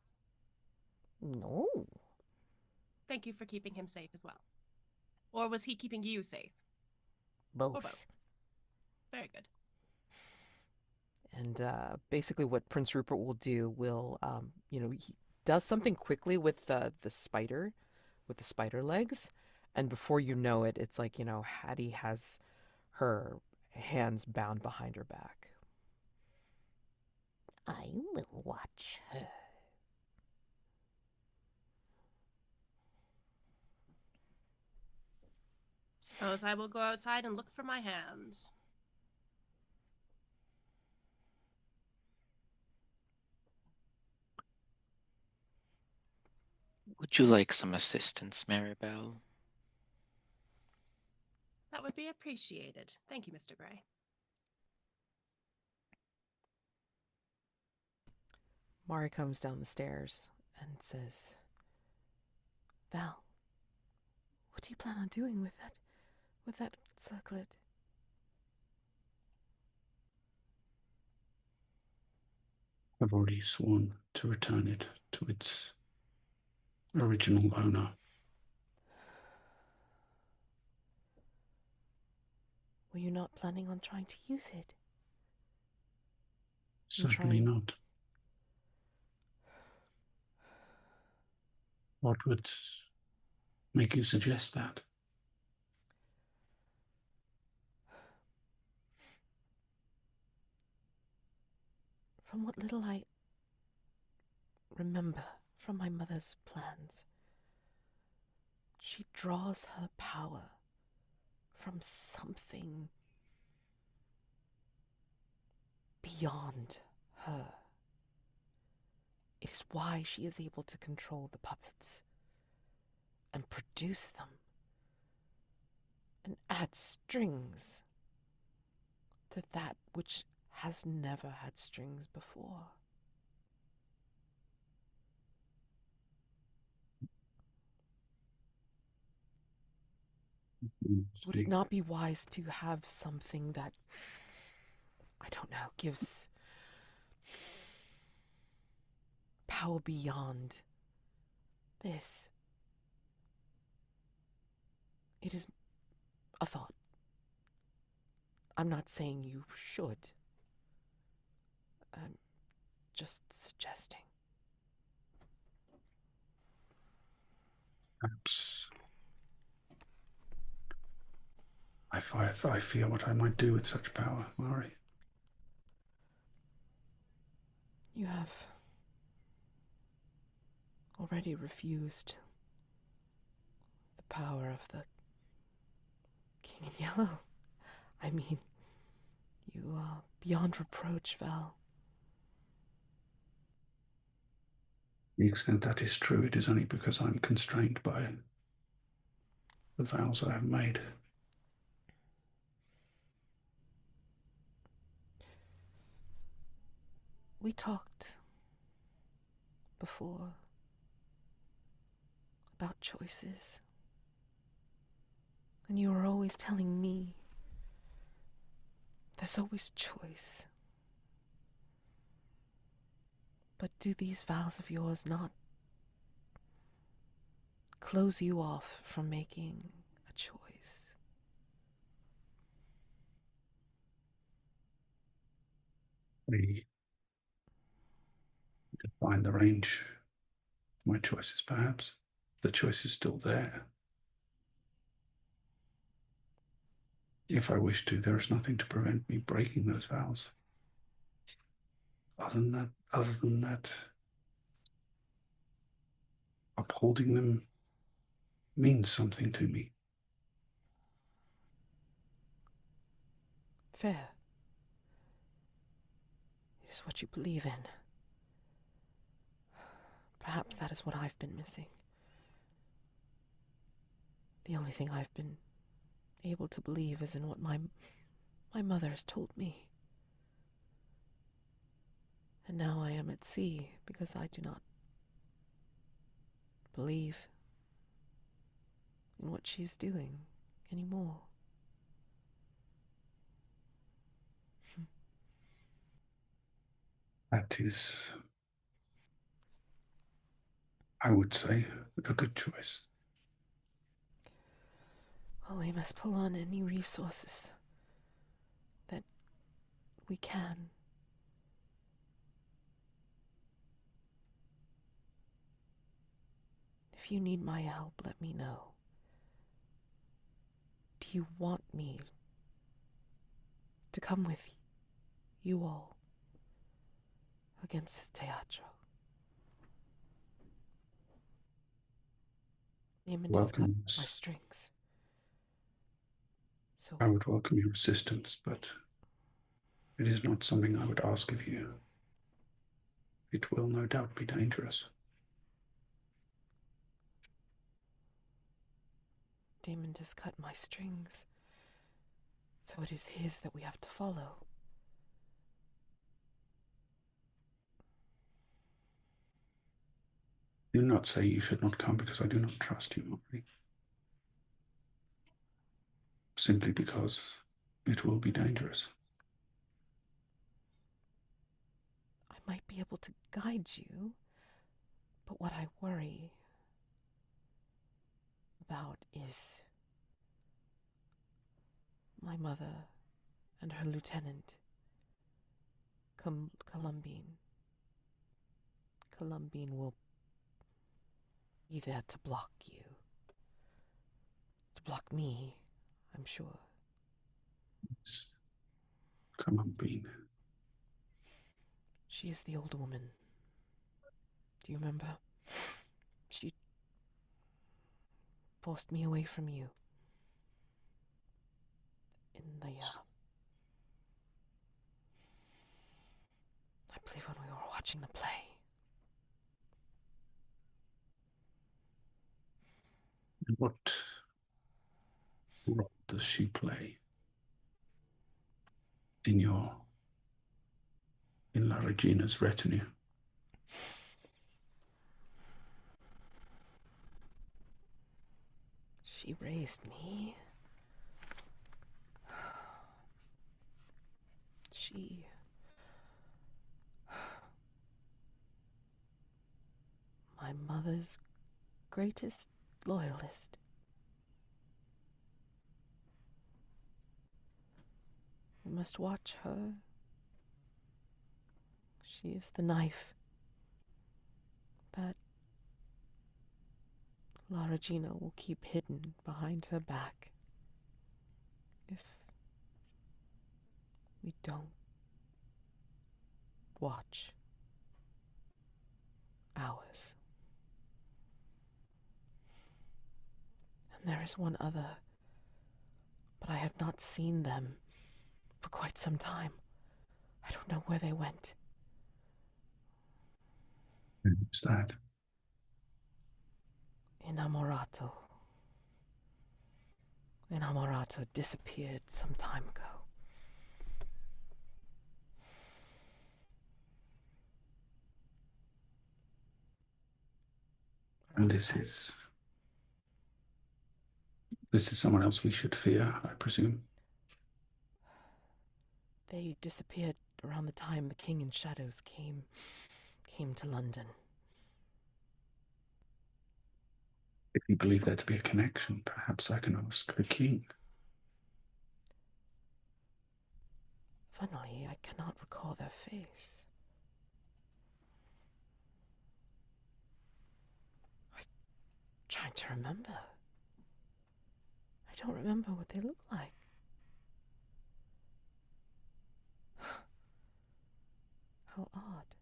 No.
Thank you for keeping him safe as well. Or was he keeping you safe?
Both.
Or both. Very good.
and basically what Prince Rupert will do will, he does something quickly with the spider, with the spider legs, and before you know it, it's like, Hattie has her hands bound behind her back.
I will watch her.
Suppose I will go outside and look for my hands.
Would you like some assistance, Marybelle?
That would be appreciated. Thank you, Mr. Grey.
Mari comes down the stairs and says, Val, what do you plan on doing with that circlet?
I've already sworn to return it to its original owner.
Were you not planning on trying to use it?
Certainly not. What would make you suggest that?
From what little I remember from my mother's plans, she draws her power from something beyond her. It is why she is able to control the puppets and produce them and add strings to that which has never had strings before. Would it not be wise to have something that, I don't know, gives power beyond this? It is a thought. I'm not saying you should. I'm just suggesting.
Perhaps I fear what I might do with such power, Mari.
You have already refused the power of the King in Yellow. I mean, you are beyond reproach, Val.
To the extent that is true, it is only because I'm constrained by the vows I have made.
We talked before about choices, and you were always telling me there's always choice. But do these vows of yours not close you off from making a choice?
We define the range of my choices, perhaps. the choice is still there. If I wish to, there is nothing to prevent me breaking those vows. Other than that, upholding them means something to me.
Fair. It is what you believe in. Perhaps that is what I've been missing. The only thing I've been able to believe is in what my mother has told me. And now I am at sea because I do not believe in what she is doing anymore.
That is, I would say, a good choice.
Well, we must pull on any resources that we can. If you need my help, let me know. Do you want me to come with you all against the teatro? Daymond has cut my strings. So
I would welcome your assistance, but it is not something I would ask of you. It will no doubt be dangerous.
Daymond has cut my strings, so it is his that we have to follow.
Do not say you should not come because I do not trust you, Maury. Simply because it will be dangerous.
I might be able to guide you, but what I worry about is my mother and her lieutenant, Columbine. Columbine will be there to block you. To block me, I'm sure.
It's Columbine.
She is the old woman. Do you remember? She forced me away from you. In the, I believe when we were watching the play.
What role does she play in La Regina's retinue?
She raised me. She... my mother's greatest loyalist. We must watch her. She is the knife that La Regina will keep hidden behind her back if we don't watch ours. And there is one other, but I have not seen them for quite some time. I don't know where they went.
Who's that?
Innamorato. Innamorato disappeared some time ago.
And this is someone else we should fear, I presume.
They disappeared around the time the King in Shadows came to London.
If you believe there to be a connection, perhaps I can ask the king.
Funnily, I cannot recall their face. to remember. I don't remember what they look like. How odd.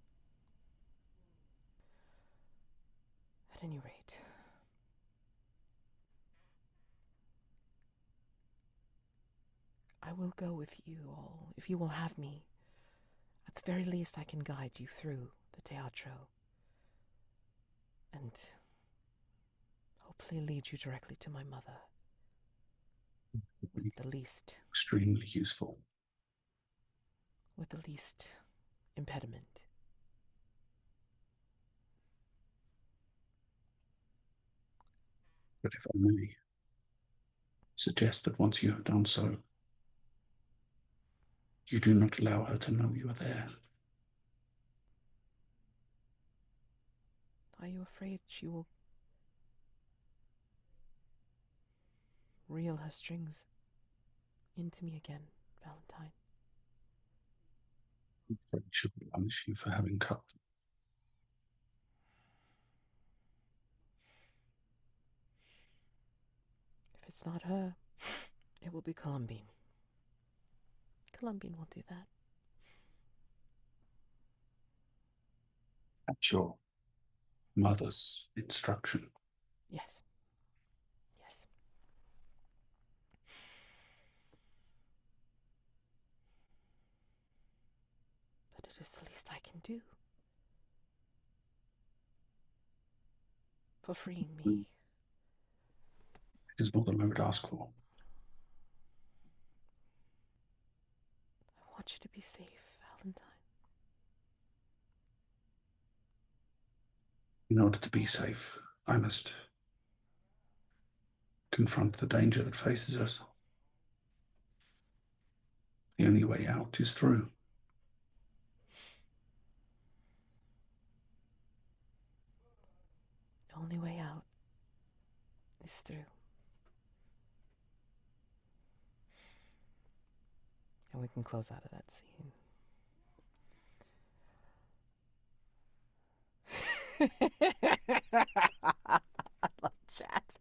At any rate, I will go with you all, if you will have me. At the very least, I can guide you through the teatro. And hopefully lead you directly to my mother. With the least...
Extremely useful.
With the least impediment.
But if I may suggest that once you have done so, you do not allow her to know you are there.
Are you afraid she will reel her strings into me again, Valentine?
I'm afraid she will punish you for having cut them.
If it's not her, it will be Columbine. Columbine will do that.
At your mother's instruction.
Yes. Yes. But it is the least I can do. For freeing me.
It is more than I would ask for.
I want you to be safe, Valentine.
In order to be safe, I must confront the danger that faces us. The only way out is through.
The only way out is through. And we can close out of that scene. I love chat.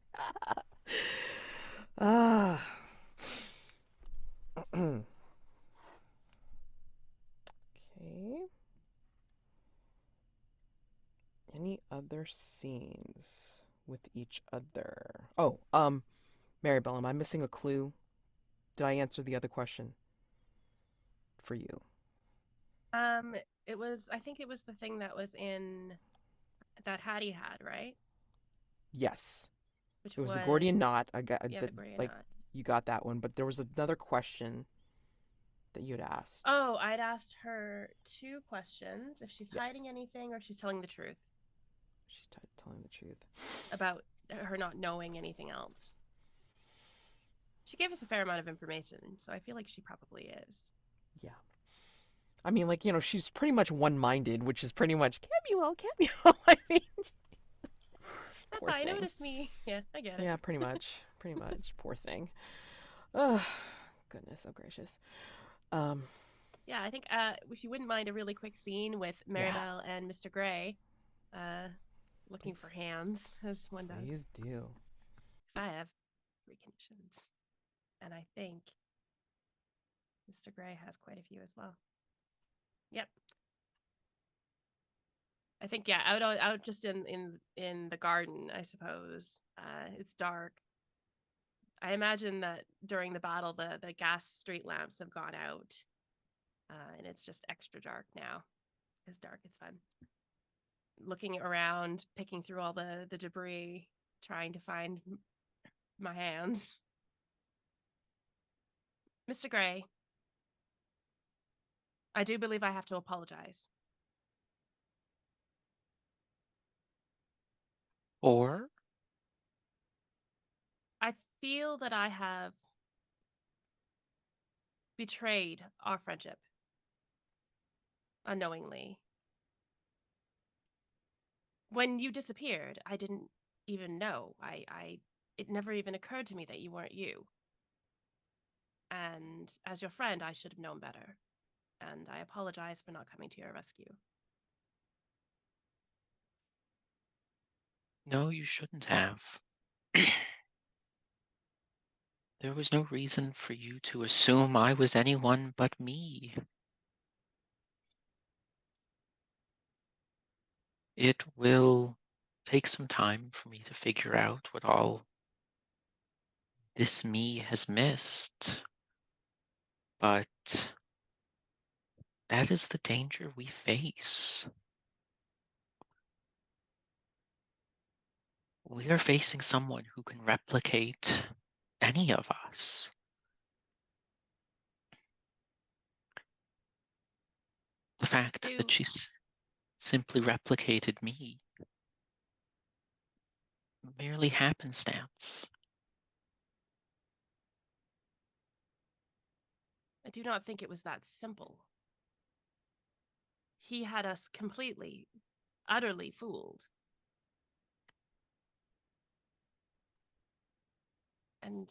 Okay. Any other scenes with each other? Oh, Marybelle, am I missing a clue? Did I answer the other question for you?
I think it was the thing that was in that Hattie had, right?
Yes.
Which
It was the Gordian knot. I got
yeah,
the
Gordian
like
knot.
you got that one, but there was another question that you'd asked.
Oh, I'd asked her 2 questions: if she's
Yes.
hiding anything or if she's telling the truth.
She's telling the truth
about her not knowing anything else. She gave us a fair amount of information, so I feel like she probably is.
Yeah. I mean, like, she's pretty much one-minded, which is pretty much Kemuel. I mean, poor
I
thing.
noticed me. Yeah, I get it.
Yeah, pretty much. Poor thing. Goodness, oh gracious.
Yeah, I think if you wouldn't mind a really quick scene with Marybelle and Mr. Gray, looking for hands, as one does.
Please do.
Because I have 3 conditions, and I think Mr. Gray has quite a few as well. Yep. I think out just in the garden, I suppose. It's dark. I imagine that during the battle, the gas street lamps have gone out, and it's just extra dark now. Because dark is fun. Looking around, picking through all the debris, trying to find my hands. Mr. Gray, I do believe I have to apologize.
Or?
I feel that I have betrayed our friendship unknowingly. When you disappeared, I didn't even know. It never even occurred to me that you weren't you. And as your friend, I should have known better. And I apologize for not coming to your rescue.
No, you shouldn't have. There was no reason for you to assume I was anyone but me. It will take some time for me to figure out what all this me has missed, but that is the danger we face. We are facing someone who can replicate any of us. The fact that she simply replicated me, merely happenstance.
I do not think it was that simple. He had us completely, utterly fooled. And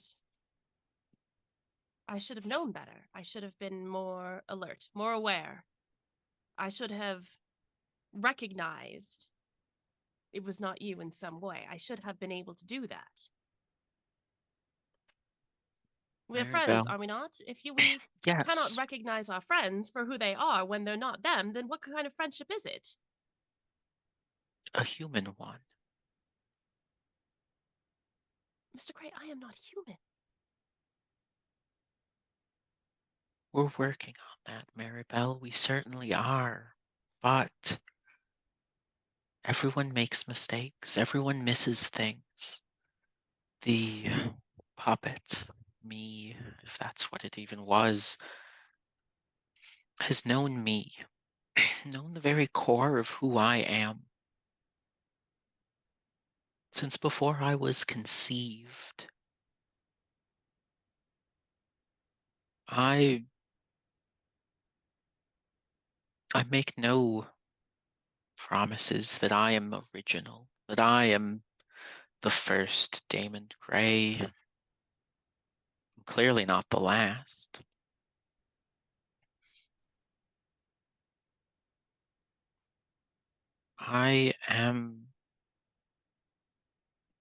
I should have known better. I should have been more alert, more aware. I should have recognized it was not you in some way. I should have been able to do that. We're friends,
Marybelle.
are we not? If we
Yes.
cannot recognize our friends for who they are when they're not them, then what kind of friendship is it?
A human one.
Mr. Gray, I am not human.
We're working on that, Marybelle. We certainly are. But everyone makes mistakes. Everyone misses things. The puppet, me, if that's what it even was, has known me, known the very core of who I am. Since before I was conceived. I make no promises that I am original, that I am the first Daymond Gray. I'm clearly not the last. I am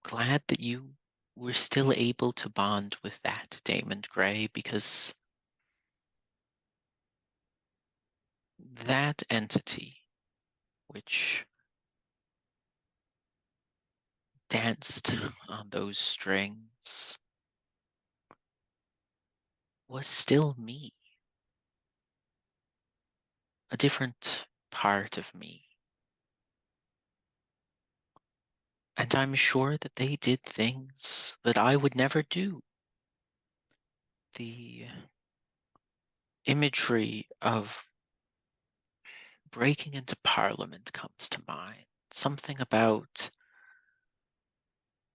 glad that you were still able to bond with that Daymond Gray, because that entity, which danced on those strings, was still me. A different part of me. And I'm sure that they did things that I would never do. The imagery of breaking into Parliament comes to mind. Something about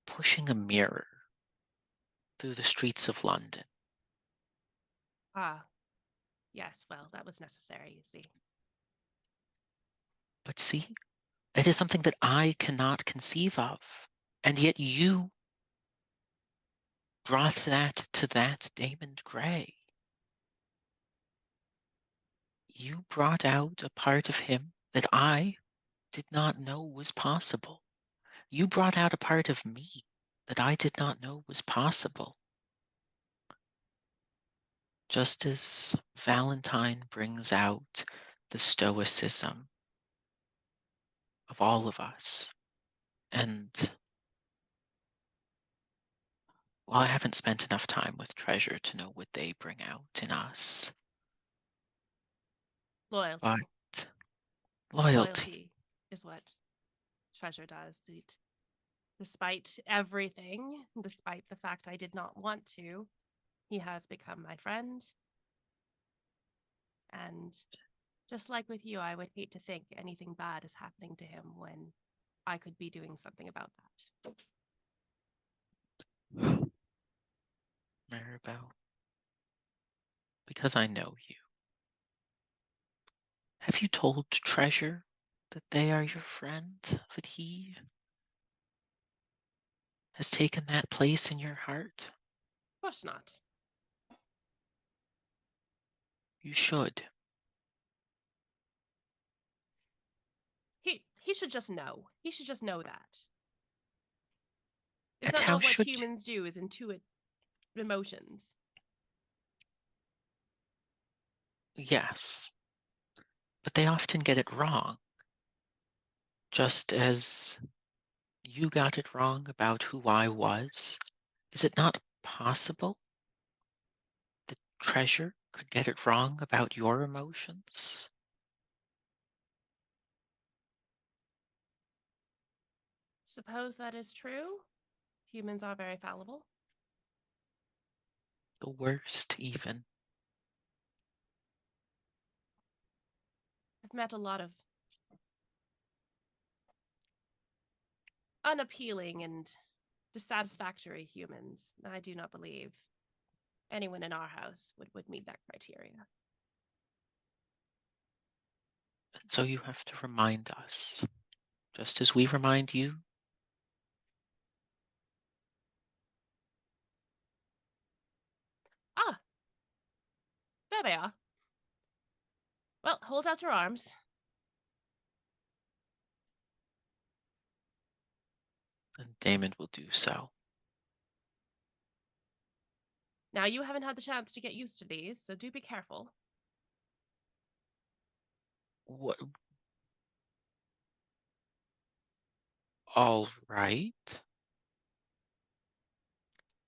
pushing a mirror through the streets of London.
Ah, yes, well, that was necessary, you see.
But see, it is something that I cannot conceive of. And yet you brought that to that Daymond Gray. You brought out a part of him that I did not know was possible. You brought out a part of me that I did not know was possible. Just as Valentine brings out the stoicism of all of us. And while I haven't spent enough time with Treasure to know what they bring out in us.
Loyalty.
But loyalty
is what Treasure does. Despite everything, despite the fact I did not want to, he has become my friend. And just like with you, I would hate to think anything bad is happening to him when I could be doing something about that.
Marybelle, because I know you. Have you told Treasure that they are your friend, that he has taken that place in your heart?
Of course not.
You should.
He should just know. He should just know that. Is that not what humans do, is intuit emotions?
Yes, but they often get it wrong. Just as you got it wrong about who I was, is it not possible that Treasure could get it wrong about your emotions?
Suppose that is true. Humans are very fallible.
The worst, even.
I've met a lot of unappealing and dissatisfactory humans. I do not believe anyone in our house would meet that criteria.
And so you have to remind us, just as we remind you.
Ah, there they are. Well, hold out your arms.
And Daymond will do so.
Now, you haven't had the chance to get used to these, so do be careful.
What? All right.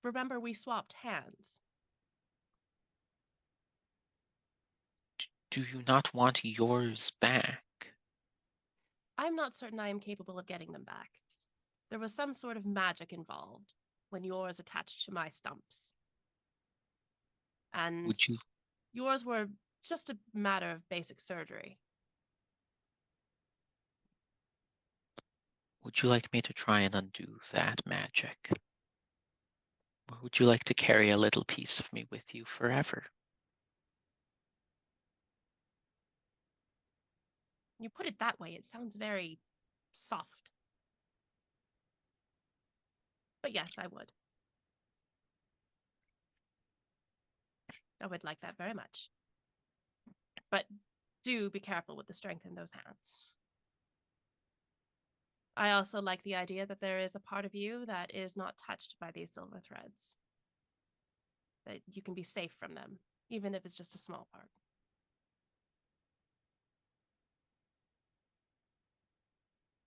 Remember, we swapped hands.
Do you not want yours back?
I'm not certain I am capable of getting them back. There was some sort of magic involved when yours attached to my stumps. And
Would you?
yours were just a matter of basic surgery.
Would you like me to try and undo that magic? Or would you like to carry a little piece of me with you forever?
You put it that way, it sounds very soft. But yes, I would. I would like that very much. But do be careful with the strength in those hands. I also like the idea that there is a part of you that is not touched by these silver threads. That you can be safe from them, even if it's just a small part.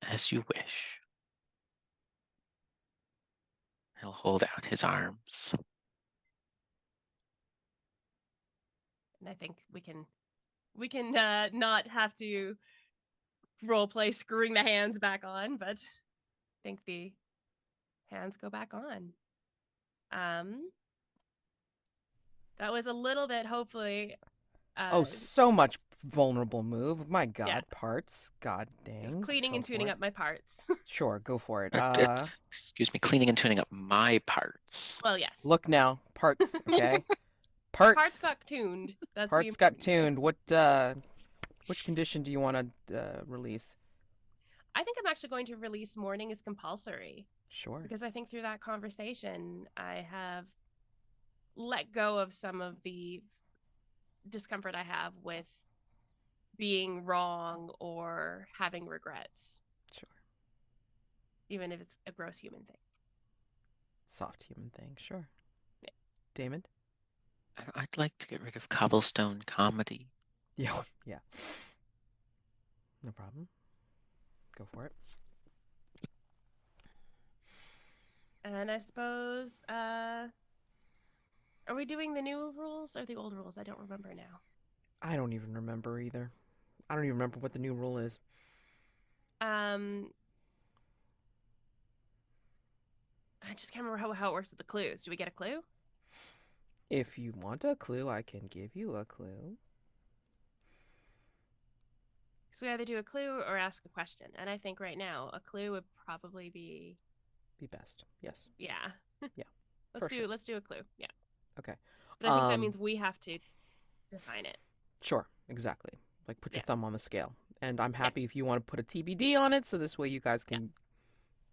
As you wish. He'll hold out his arms.
And I think we can not have to role play screwing the hands back on, but I think the hands go back on. That was a little bit, hopefully.
Oh, so much vulnerable move. My God,
Yeah.
Parts. God dang.
It's cleaning
Go
and
for
tuning
it.
up my parts.
Sure, go for it.
Excuse me, cleaning and tuning up my parts.
Well, yes.
Look now, Parts. Okay,
Parts got tuned. That's
Parts got tuned. What? Which condition do you want to release?
I think I'm actually going to release mourning is compulsory.
Sure.
Because I think through that conversation, I have let go of some of the discomfort I have with being wrong or having regrets.
Sure.
Even if it's a gross human thing.
Soft human thing, sure.
Yeah.
Daymond?
I'd like to get rid of cobblestone comedy.
Yeah. No problem. Go for it.
And I suppose, are we doing the new rules or the old rules? I don't remember now.
I don't even remember either. I don't even remember what the new rule is.
I just can't remember how it works with the clues. Do we get a clue?
If you want a clue, I can give you a clue.
So we either do a clue or ask a question. And I think right now a clue would probably be
best. Yes.
Yeah.
Yeah.
Let's do a clue. Yeah.
Okay.
But I think that means we have to define it.
Sure, exactly. Like put your thumb on the scale. And I'm happy if you want to put a TBD on it so this way you guys can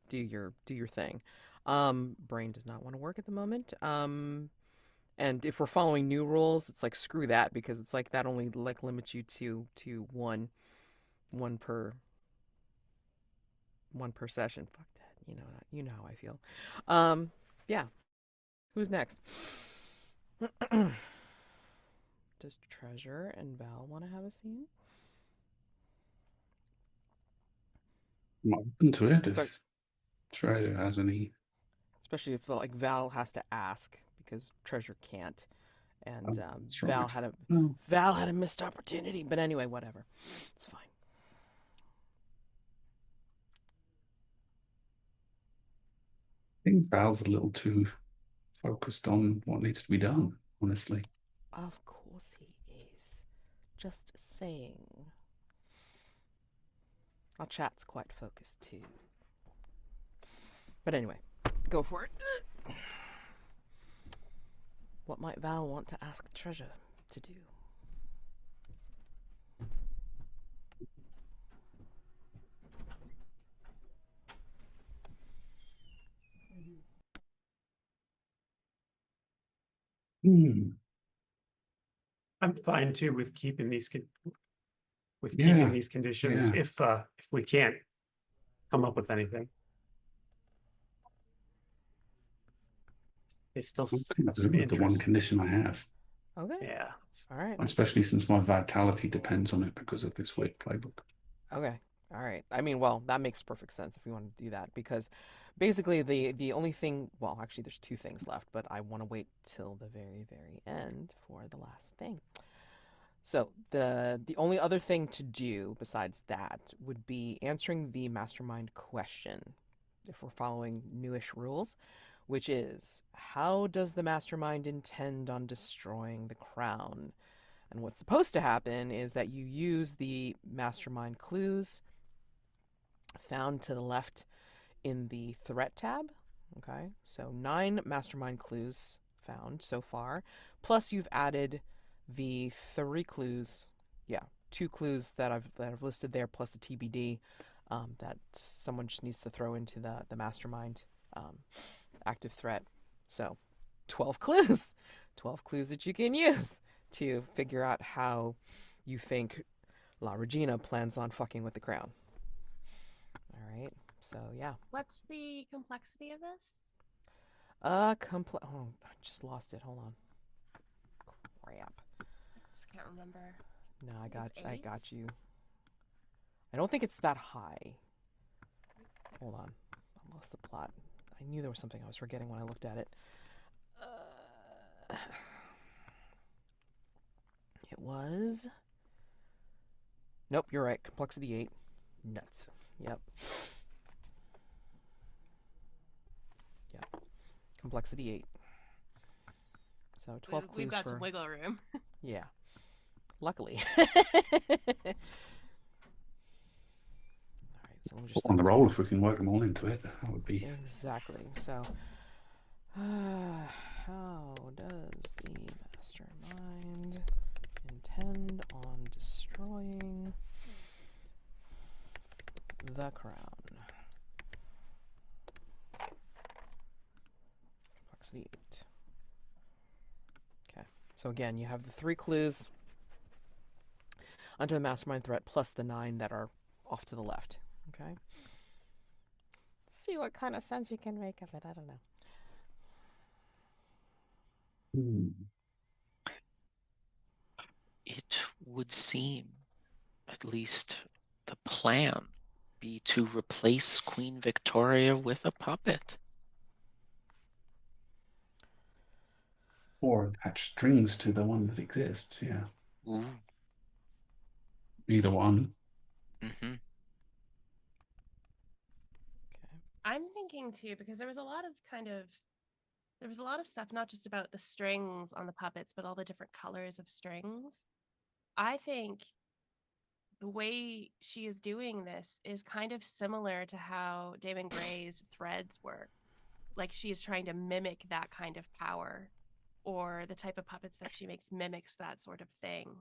do your thing. Brain does not want to work at the moment. And if we're following new rules, it's like screw that because it's like that only like limits you to one per session. Fuck that. You know how I feel. Yeah. Who's next? Does Treasure and Val want to have a scene?
I'm open to it
But
if Treasure has any.
especially if like Val has to ask because Treasure can't, and
That's
Val
right.
had a
No,
Val had a missed opportunity. But anyway, whatever. It's fine.
I think Val's a little too focused on what needs to be done, honestly.
Of course he is. Just saying. Our chat's quite focused too. But anyway, go for it. What might Val want to ask Treasure to do?
I'm fine too with keeping these
Yeah,
conditions
yeah.
if we can't come up with anything. They still
I'm
have
good
some
with the one
interest.
condition I have,
Okay.
Yeah.
All right.
especially since my vitality depends on it because of this weird playbook.
Okay. All right. I mean, well, that makes perfect sense if we want to do that because basically the only thing, well, actually there's two things left, but I want to wait till the very, very end for the last thing. So the only other thing to do besides that would be answering the mastermind question if we're following newish rules, which is how does the mastermind intend on destroying the crown? And what's supposed to happen is that you use the mastermind clues found to the left in the threat tab. Okay, so 9 mastermind clues found so far, plus you've added the 3 clues, 2 clues that I've listed there, plus a TBD that someone just needs to throw into the mastermind active threat. So 12 clues, 12 clues that you can use to figure out how you think La Regina plans on fucking with the crown. All right, so yeah.
What's the complexity of this?
Oh, I just lost it. Hold on. Crap.
I just can't remember.
No, I
It's
got
8?
you. I don't think it's that high. Hold on. I lost the plot. I knew there was something I was forgetting when I looked at it. It was... Nope, you're right. Complexity 8. Nuts. Yep. Complexity 8. So 12 clues
We've got
for...
some wiggle room.
Yeah. Luckily. So let me just
On the roll, if we can work them all into it, that would be.
exactly. So, how does the mastermind intend on destroying the crown? Complexity 8. Okay. So again, you have the 3 clues under the mastermind threat plus the 9 that are off to the left. Okay. See what kind of sense you can make of it. I don't know.
It would seem, at least the plan, be to replace Queen Victoria with a puppet.
Or attach strings to the one that exists, yeah.
Ooh.
Either one.
Mm-hmm.
Okay.
I'm thinking too, because there was a lot of stuff, not just about the strings on the puppets, but all the different colors of strings. I think the way she is doing this is kind of similar to how Daymond Gray's threads work. Like she is trying to mimic that kind of power, or the type of puppets that she makes mimics that sort of thing.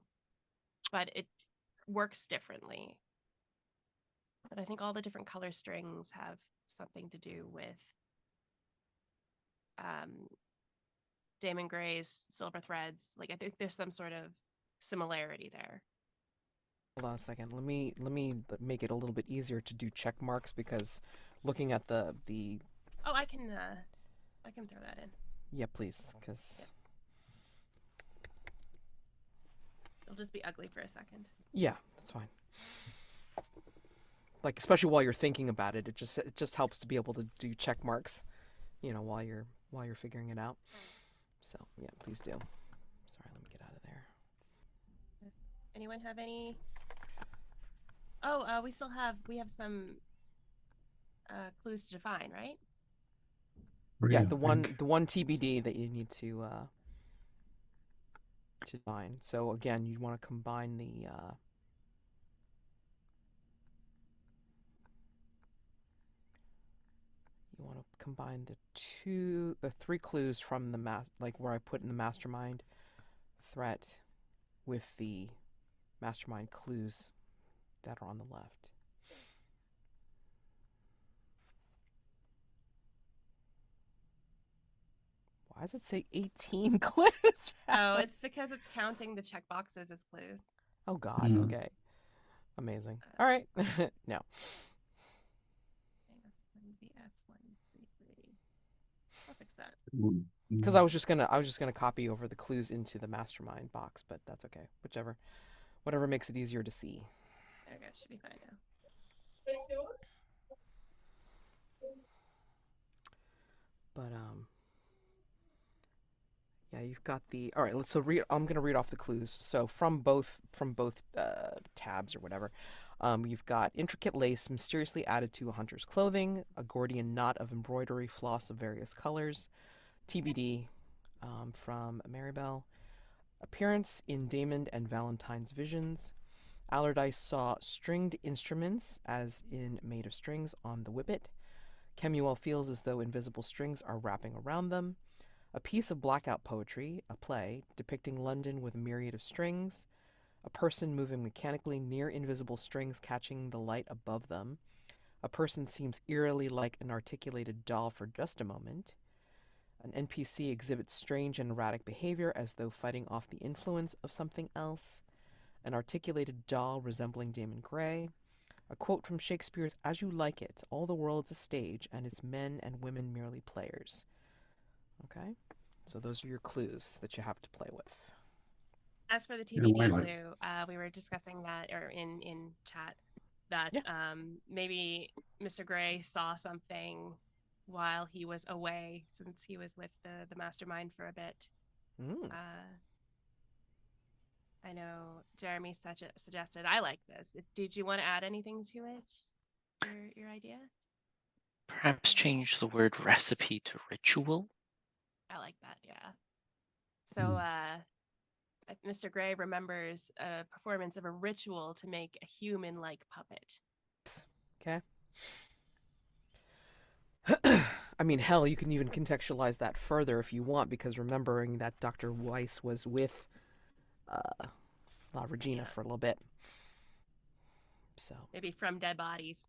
But it works differently. But I think all the different color strings have something to do with Daymond Gray's silver threads. Like I think there's some sort of similarity there.
Hold on a second. Let me make it a little bit easier to do check marks because looking at the
Oh, I can throw that in.
yeah, please, because
It'll just be ugly for a second.
yeah, that's fine. Like especially while you're thinking about it, it just helps to be able to do check marks, while you're figuring it out. So yeah, please do. Sorry, let me get out of there.
Anyone have any? Oh, we have some clues to define, right?
Yeah,
I
the
think.
one TBD that you need to define. So again, you want to combine the the three clues from the like where I put in the mastermind threat with the mastermind clues that are on the left. Why does it say 18 clues?
Oh, it's because it's counting the check boxes as clues.
Oh God. Okay. Amazing. All right. No.
I'll fix that.
Because I was just gonna copy over the clues into the mastermind box, but that's okay. Whatever makes it easier to see.
There we go. Should be fine now.
But yeah, you've got the. All right, I'm gonna read off the clues. So from both tabs or whatever, you've got intricate lace mysteriously added to a hunter's clothing, a Gordian knot of embroidery floss of various colors, TBD, from Marybelle, appearance in Daymond and Valentine's visions. Allardyce saw stringed instruments, as in made of strings, on the whippet. Kemuel feels as though invisible strings are wrapping around them. A piece of blackout poetry, a play, depicting London with a myriad of strings. A person moving mechanically near invisible strings catching the light above them. A person seems eerily like an articulated doll for just a moment. An NPC exhibits strange and erratic behavior as though fighting off the influence of something else. An articulated doll resembling Daymond Grey. A quote from Shakespeare's As You Like It, all the world's a stage, and its men and women merely players. Okay? So those are your clues that you have to play with.
As for the TBD clue, we were discussing that, or in chat, that maybe Mr. Grey saw something while he was away, since he was with the mastermind for a bit. I know Jeremy suggested. I like this. Did you want to add anything to it? Your idea?
Perhaps change the word recipe to ritual.
I like that. Yeah. So, Mr. Grey remembers a performance of a ritual to make a human-like puppet.
Okay. I mean, hell, you can even contextualize that further if you want, because remembering that Dr. Weiss was with Regina for a little bit. So
maybe from dead bodies.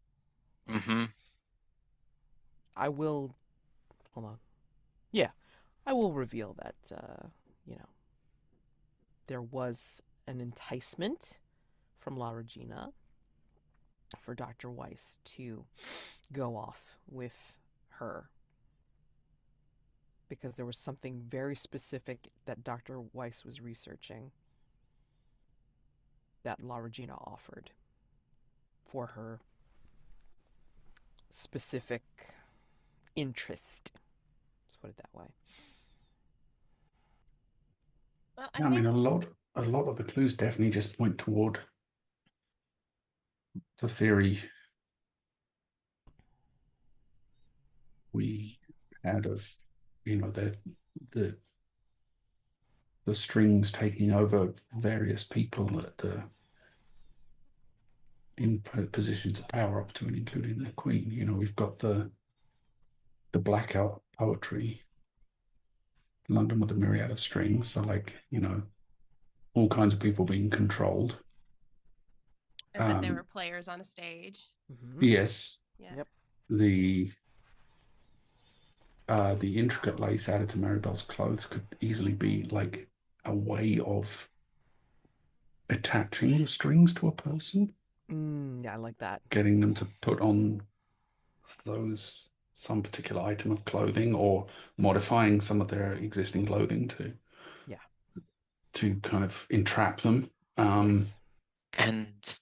Mm-hmm.
I will. Hold on. Yeah, I will reveal that. There was an enticement from La Regina for Dr. Weiss to go off with her, because there was something very specific that Dr. Weiss was researching that La Regina offered for her specific interest. Let's put it that way.
Well,
I mean, a lot of the clues definitely just point toward the theory we had of, the strings taking over various people in positions of power up to and including the Queen. We've got the blackout poetry, London with a myriad of strings. So all kinds of people being controlled.
As if they were players on a stage.
Mm-hmm.
Yes.
Yeah.
Yep.
The intricate lace added to Marybelle's clothes could easily be like a way of attaching the strings to a person.
Yeah, I like that.
Getting them to put on some particular item of clothing or modifying some of their existing clothing to kind of entrap them.
Yes.
And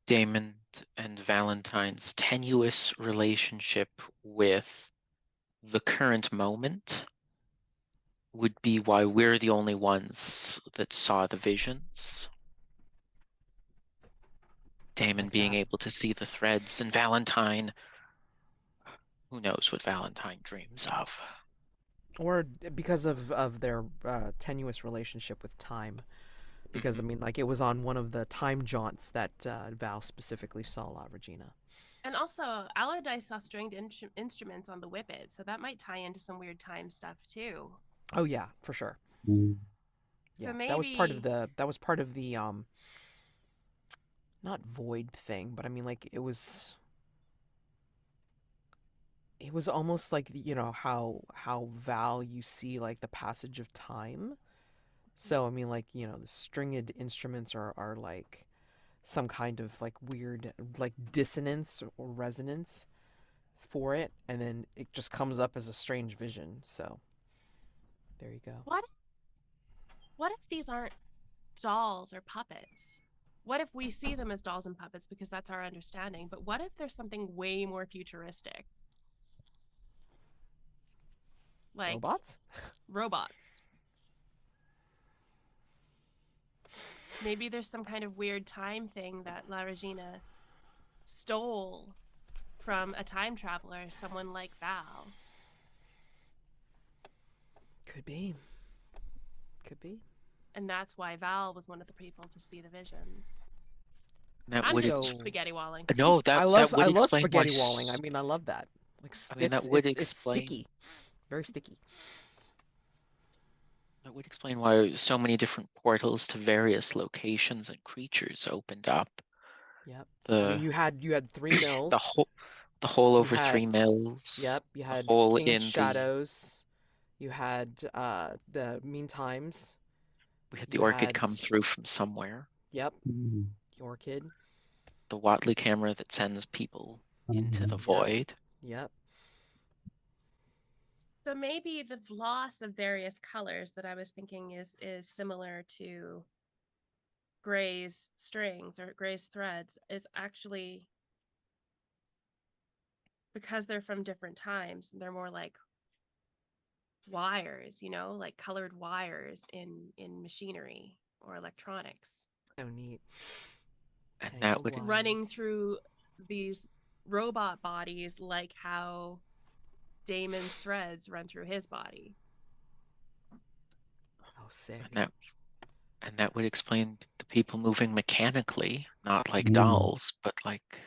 Daymond and Valentine's tenuous relationship with the current moment would be why we're the only ones that saw the visions. Daymond
Like
being
that.
able to see the threads, and Valentine, who knows what Valentine dreams of.
Or because of their tenuous relationship with time. Because, I mean, like, it was on one of the time jaunts that Val specifically saw La Regina.
And also, Allardyce saw stringed instruments on the Whippet, so that might tie into some weird time stuff too.
Oh, yeah, for sure.
Mm.
So
Yeah,
maybe
that was part of the not void thing, but I mean, like, it was almost like, you know, how Val, you see like the passage of time. So I mean, like, you know, the stringed instruments are like some kind of like weird like dissonance or resonance for it, and then it just comes up as a strange vision. So there you go.
What if these aren't dolls or puppets? What if we see them as dolls and puppets because that's our understanding? But what if there's something way more futuristic? Like
Robots?
robots. Maybe there's some kind of weird time thing that La Regina stole from a time traveler, someone like Val.
Could be. Could be.
And that's why Val was one of the people to see the visions.
That
I'm
would
just
So-
spaghetti walling.
No, that
I love
would explain why
spaghetti walling. I mean, I love that. Like,
I mean, that would
it's
explain
sticky, very sticky.
that would explain why so many different portals to various locations and creatures opened up.
Yep.
The
I mean, you had 3 mills.
the hole
You
over 3
had-
mills.
Yep. You
the
had
hole
King of
in the
Shadows. You had the Mean Times.
we had the
you
orchid
had-
come through from somewhere.
Yep.
Mm.
The Orchid.
The Watley camera that sends people into the
Mhm.
void.
Yep.
So maybe the loss of various colors that I was thinking is similar to Gray's strings or Gray's threads is actually because they're from different times. They're more like wires, you know, like colored wires in machinery or electronics.
So neat.
And that
Tangled
would-
wires.
Running through these robot bodies like how Damon's threads run through his body.
Oh, sick.
And that would explain the people moving mechanically, not like
Mm.
dolls, but like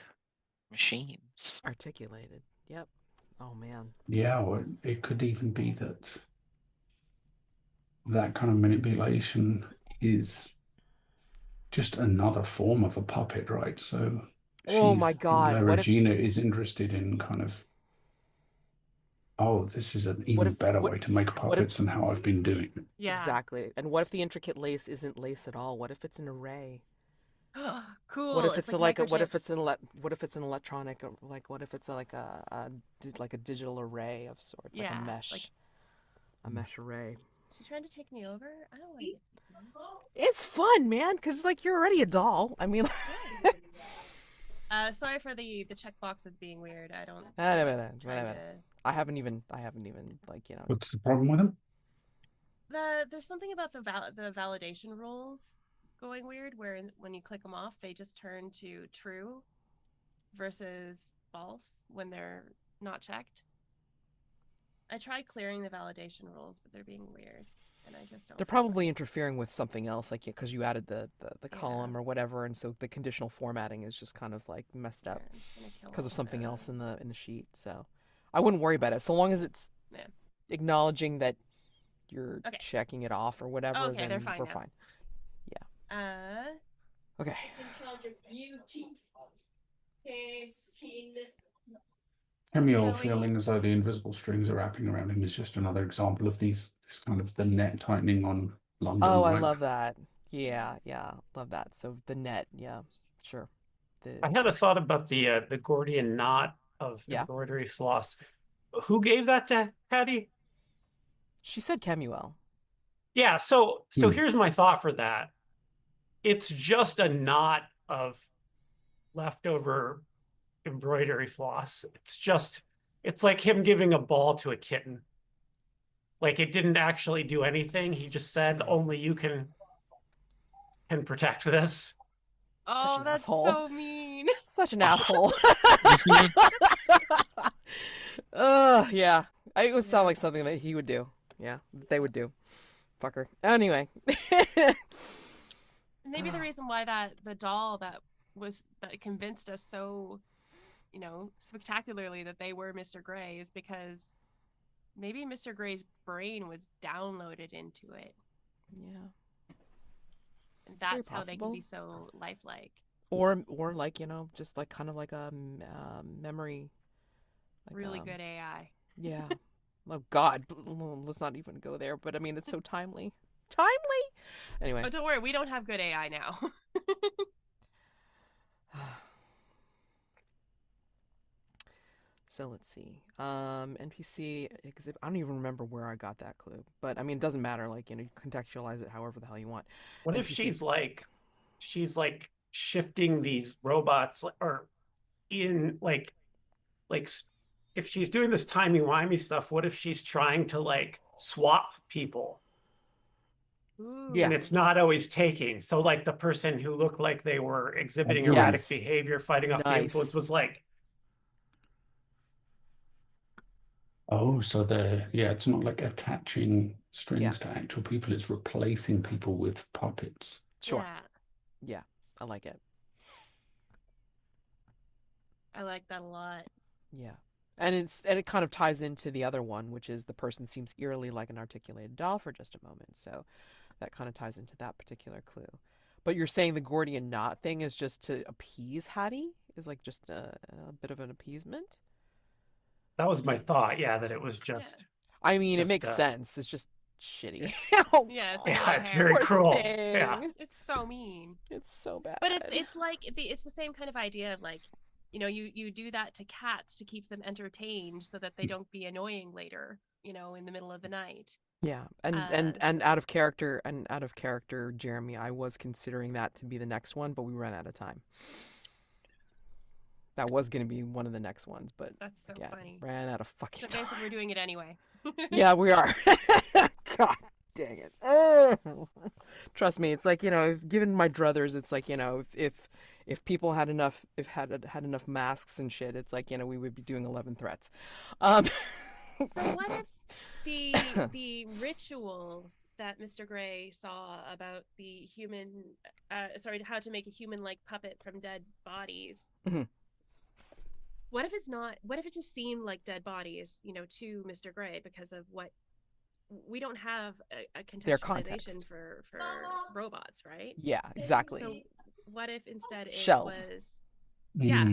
machines.
Articulated. Yep. Oh man.
Yeah, or it could even be that kind of manipulation is just another form of a puppet, right? So
Oh my God,
La
what if-
Regina is interested in kind of, oh, this is an even
if-
better
what-
way to make
what if-
puppets than how I've been doing it.
Yeah.
Exactly. And what if the intricate lace isn't lace at all? What if it's an array?
Cool.
What if it's
like
what if
microchips.
it's what if it's an electronic, or like what if it's like a digital array of sorts, like
Yeah,
a mesh,
like-
a mesh array.
She trying to take me over? I don't want to.
It's fun, man, because like you're already a doll. I mean,
Sorry for the checkboxes being weird. I don't.
whatever.
trying to-
I haven't even like, you know.
What's the problem with them?
There's something about the validation rules going weird, where when you click them off, they just turn to true versus false when they're not checked. I tried clearing the validation rules, but they're being weird, and I just don't.
They're
feel like-
probably interfering with something else, like because you added the column
Yeah.
or whatever, and so the conditional formatting is just kind of like messed up
Yeah, it's gonna kill
because of
all
something
the-
else in the sheet. So I wouldn't worry about it, so long as it's
Yeah.
acknowledging that you're
Okay.
checking it off or whatever.
Okay,
then
they're fine
we're
now.
fine.
Uh,
Okay.
In charge of beauty, hair, skin.
Camille
So we-
feeling as though the invisible strings are wrapping around him is just another example of this kind of the net tightening on London.
Oh, I
right?
love that. Yeah, love that. So the net, yeah, sure.
I had a thought about the Gordian knot of
Yeah.
embroidery floss. Who gave that to Hattie?
She said Kemuel.
Yeah, so here's my thought for that. It's just a knot of leftover embroidery floss. It's like him giving a ball to a kitten. Like it didn't actually do anything. He just said only you can protect this.
Oh,
an
that's
asshole.
so mean.
Such an asshole. Yeah. It would sound like something that he would do. Yeah, they would do. Fucker. Anyway.
Maybe the reason why the doll that convinced us so, spectacularly that they were Mr. Grey is because maybe Mr. Grey's brain was downloaded into it.
Yeah.
And that's how they can be so lifelike.
Or like, just like kind of like a memory. Like,
really good AI.
Yeah. Oh God, let's not even go there. But I mean, it's so timely. Anyway.
Oh, don't worry, we don't have good AI now.
So let's see. NPC exhibit. I don't even remember where I got that clue, but I mean, it doesn't matter. Like, you contextualize it however the hell you want.
What
NPC...
if she's like shifting these robots, or in like if she's doing this timey-wimey stuff, what if she's trying to like swap people?
Ooh.
Yeah.
And it's not always taking. So like the person who looked like they were exhibiting erratic behavior, fighting off the influence, was like,
oh, so it's not like attaching strings to actual people, it's replacing people with puppets.
Sure. Yeah, I like it.
I like that a lot.
Yeah. And it kind of ties into the other one, which is the person seems eerily like an articulated doll for just a moment. So that kind of ties into that particular clue. But you're saying the Gordian knot thing is just to appease Hattie? Is like just a bit of an appeasement?
that was my thought. Yeah, that it was just.
I mean, it makes sense. It's just shitty.
Yeah,
it's very cruel. Yeah,
it's so mean.
It's so bad.
But it's like it's the same kind of idea of like, you do that to cats to keep them entertained so that they don't be annoying later, in the middle of the night.
Yeah, and out of character, Jeremy, I was considering that to be the next one, but we ran out of time. That was going to be one of the next ones, but
that's so funny.
Ran out of fucking time.
So basically, we're doing it anyway.
Yeah, we are. God dang it! Trust me, it's like given my druthers, it's like if people had enough, had enough masks and shit, it's like we would be doing 11 threats.
So what if the ritual that Mr. Grey saw about the human, how to make a human-like puppet from dead bodies?
Mm-hmm.
What if it's not? What if it just seemed like dead bodies, to Mr. Grey because of what we don't have a contextualization for robots, right?
Yeah, exactly.
So what if instead it
shells?
Was,
yeah.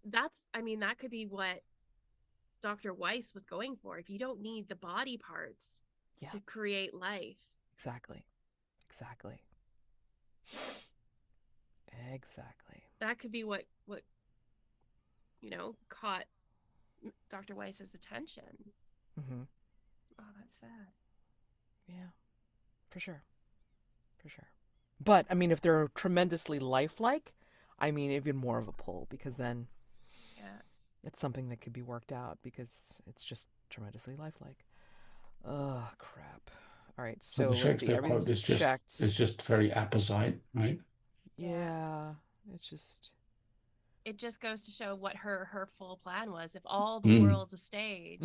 That could be what Dr. Weiss was going for. If you don't need the body parts to create life. Exactly. That could be what caught Dr. Weiss's attention.
Mm-hmm.
Oh, that's sad.
Yeah, for sure. But I mean, if they're tremendously lifelike, I mean, even more of a pull, because then it's something that could be worked out because it's just tremendously lifelike. Oh, crap. All right, so let's see. Everything's checked.
It's just very apposite, right?
Yeah, it's just.
It just goes to show what her full plan was. If all the world's a stage,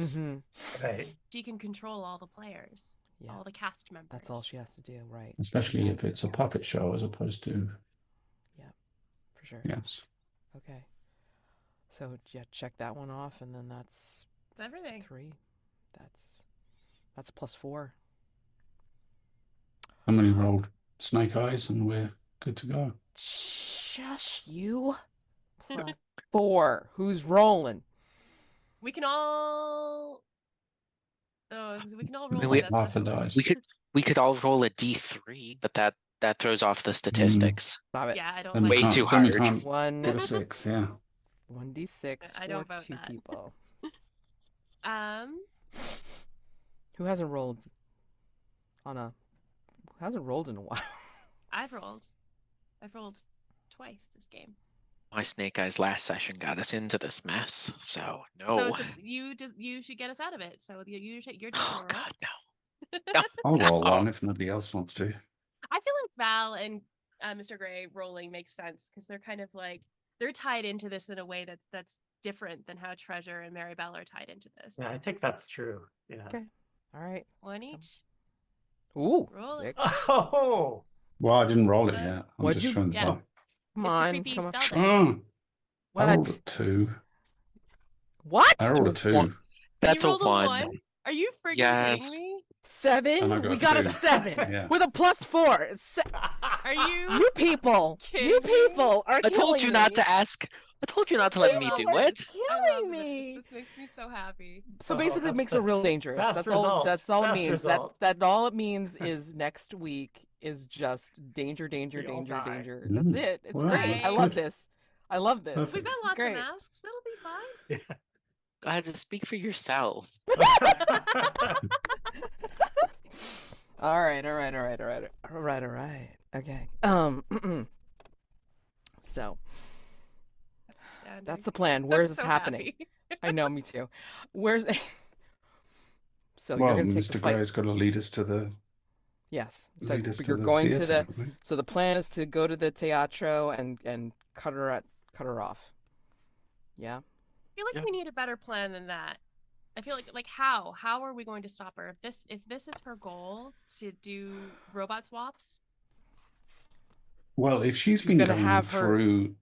she can control all the players, all the cast members.
That's all she has to do, right?
Especially if it's a puppet show as opposed to.
Yeah, for sure.
Yes.
Okay. So check that one off, and then that's
everything.
3. That's a +4.
How many rolled snake eyes, and we're good to go.
Shush you. +4. Who's rolling?
We can all. Oh, we can all roll.
I mean,
half a dice.
We could all roll a D3, but that throws off the statistics.
Stop it.
Yeah, I don't.
Way too hard.
Get a 6. Yeah.
1d6
I
for
don't vote
2
that.
people.
Who hasn't rolled in a while?
I've rolled twice this game.
My snake eyes last session got us into this mess, so no.
So you should get us out of it. So you're taking
Oh
a roll.
God, no.
I'll roll
No.
one if nobody else wants to.
I feel like Val and Mr. Gray rolling makes sense because they're kind of like they're tied into this in a way that's different than how Treasure and Marybelle are tied into this.
Yeah, I think that's true. Yeah.
Okay. All right.
One each.
Ooh,
Roll it.
6.
Oh,
Well, I didn't roll it
What?
yet. I'm
What'd
just
you-
showing the
Yeah.
die.
Come
It's the
on.
creepy
Come on.
spell dice.
Oh, I rolled
What?
a 2.
What?
I rolled a 2.
That's
You
a
rolled
one.
Are you freaking
Yes.
kidding me?
7?
And I got
We got a
2.
7
Yeah.
with a +4.
Are you?
You people. You
kidding me?
people are
I told
killing
you not
me.
to ask. I told you not to let me do
People are
it.
I love
killing
this.
me.
This makes me so happy.
So
Oh,
basically, it
that's
makes
the
it real dangerous.
best
That's all.
result.
That's all it
Best
means.
result.
That all it means is next week is just danger, danger,
You'll
danger,
die.
danger. That's it. It's
Well,
great.
that's
I love
good.
this. I love this.
Perfect.
We've got
This is
lots
great.
of masks. It'll be fine.
I had to speak for yourself.
All right. Okay. So
Outstanding.
that's the plan.
I'm
Where's this
so
happening?
happy.
I know, me too. Where's? So
Well,
you're gonna take the
Mr.
fight.
Gray's got to lead us to the
Yes. So
lead us to
you're
the
going to
theatre,
the.
right?
So the plan is to go to the teatro and cut her off. Yeah.
I feel like
Yeah.
we need a better plan than that. I feel like how are we going to stop her if this is her goal to do robot swaps?
Well, if she's
She's
been
gonna
going
have her-
through,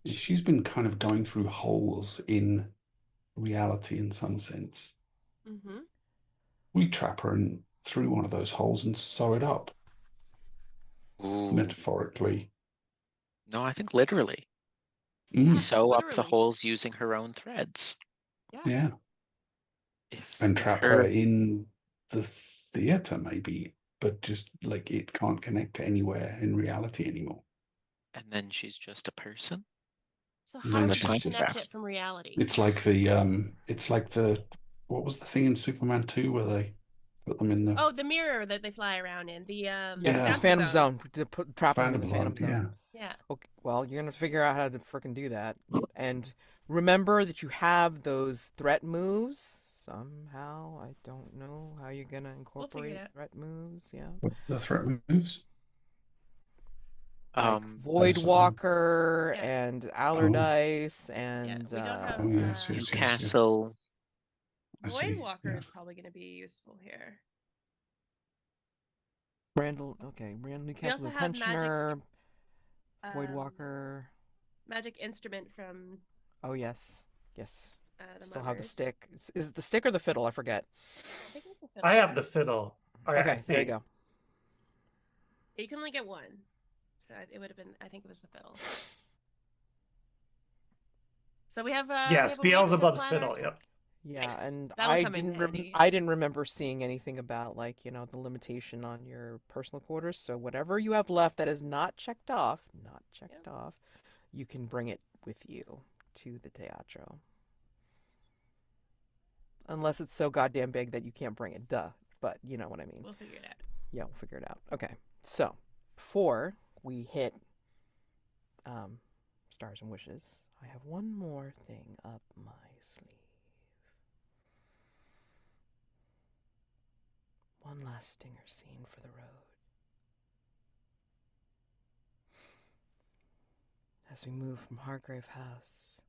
if she's been kind of going through holes in reality in some sense,
Mm-hmm.
we trap her in through one of those holes and sew it up,
Ooh.
metaphorically.
No, I think literally.
Mm,
Sew up the
literally.
holes using her own threads.
yeah. And trap her in the theatre, maybe, but just like it can't connect to anywhere in reality anymore.
And then she's just a person.
So
And
how
then
do we
she's
disconnect
just-
it from reality?
It's like the what was the thing in Superman 2 where they put them in the
Oh, the mirror that they fly around in. The
Yes,
Yeah.
the Phantom Zone. To trap them in the Phantom Zone.
yeah.
Yeah.
Okay, well, you're gonna figure out how to frickin' do that, and remember that you have those threat moves. Somehow, I don't know how you're gonna incorporate
out.
threat moves. Yeah,
What the threat moves?
like
Um,
Void
also-
Walker
Yeah.
and Allardyce and
we don't have-
Oh yes, yes, yes, yes.
Newcastle.
I see,
Void Walker
yeah.
is probably going to be useful here.
Randall. Okay, Randall Newcastle
also
the
have magic-
Pensioner, Void
Um,
Walker.
Magic instrument from
Oh yes, the Still have the
Muggers.
stick. Is it the stick or the fiddle? I forget.
I think it was the fiddle.
I have the fiddle. I
Okay, there you
think.
go.
You can only get one, so it would have been. I think it was the fiddle. So we have.
Yes,
we have a week to
Beelzebub's
plan our
fiddle.
attack.
Yep.
Yeah,
Nice.
and
That'll
I
come in
didn't
handy.
I didn't remember seeing anything about like, the limitation on your personal quarters. So whatever you have left that is not checked off, you can bring it with you to the teatro. Unless it's so goddamn big that you can't bring it, duh. But you know what I mean.
We'll figure it out.
Yeah, we'll figure it out. Okay. So, before we hit Stars and Wishes, I have one more thing up my sleeve. One last stinger scene for the road. As we move from Hargrave House,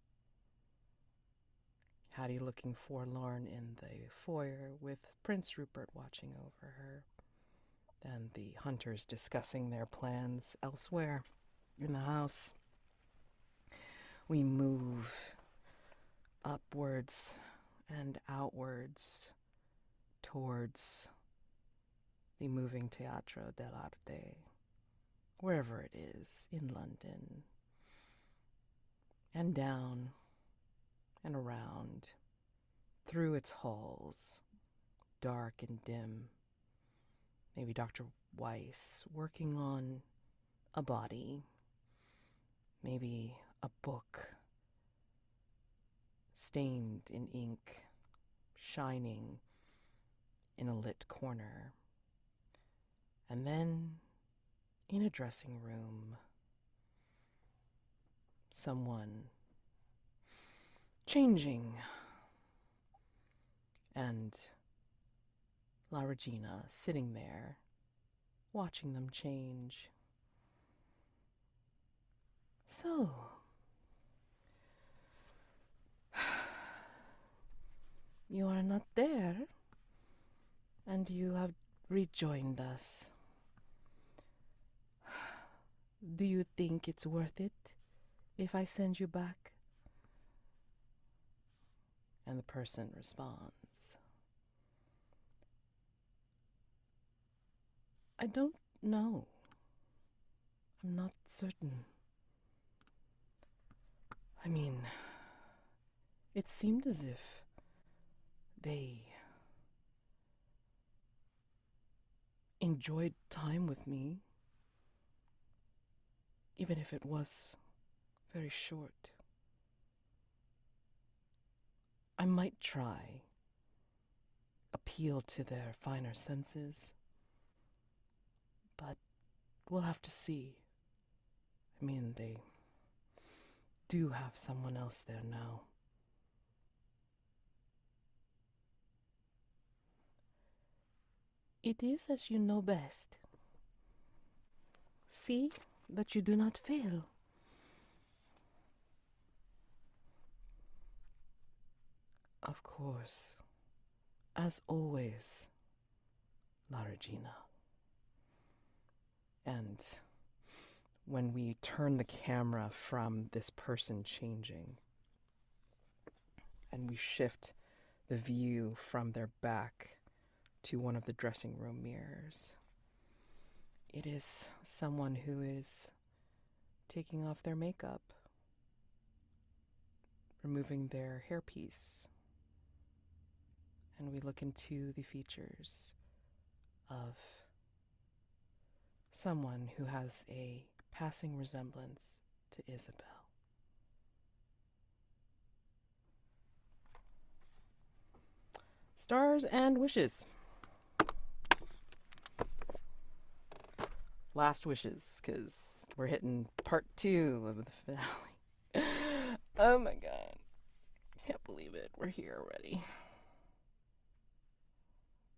Hattie looking forlorn in the foyer with Prince Rupert watching over her, and the hunters discussing their plans elsewhere in the house. We move upwards and outwards towards the moving Teatro dell'Arte, wherever it is in London, and down and around through its halls, dark and dim. Maybe Dr. Weiss working on a body, maybe a book
stained in ink, shining in a lit corner. And then, in a dressing room, someone changing, and La Regina sitting there, watching them change. So, you are not there, and you have rejoined us. Do you think it's worth it if I send you back? And the person responds, I don't know. I'm not certain. I mean, it seemed as if they enjoyed time with me, even if it was very short. I might try, appeal to their finer senses, but we'll have to see. I mean, they do have someone else there now. It is as you know best. See that you do not fail. Of course, as always, La Regina. And when we turn the camera from this person changing, and we shift the view from their back to one of the dressing room mirrors, it is someone who is taking off their makeup, removing their hairpiece, and we look into the features of someone who has a passing resemblance to Isabel. Stars and wishes. Last wishes, because we're hitting part 2 of the finale. Oh my god. Can't believe it. We're here already.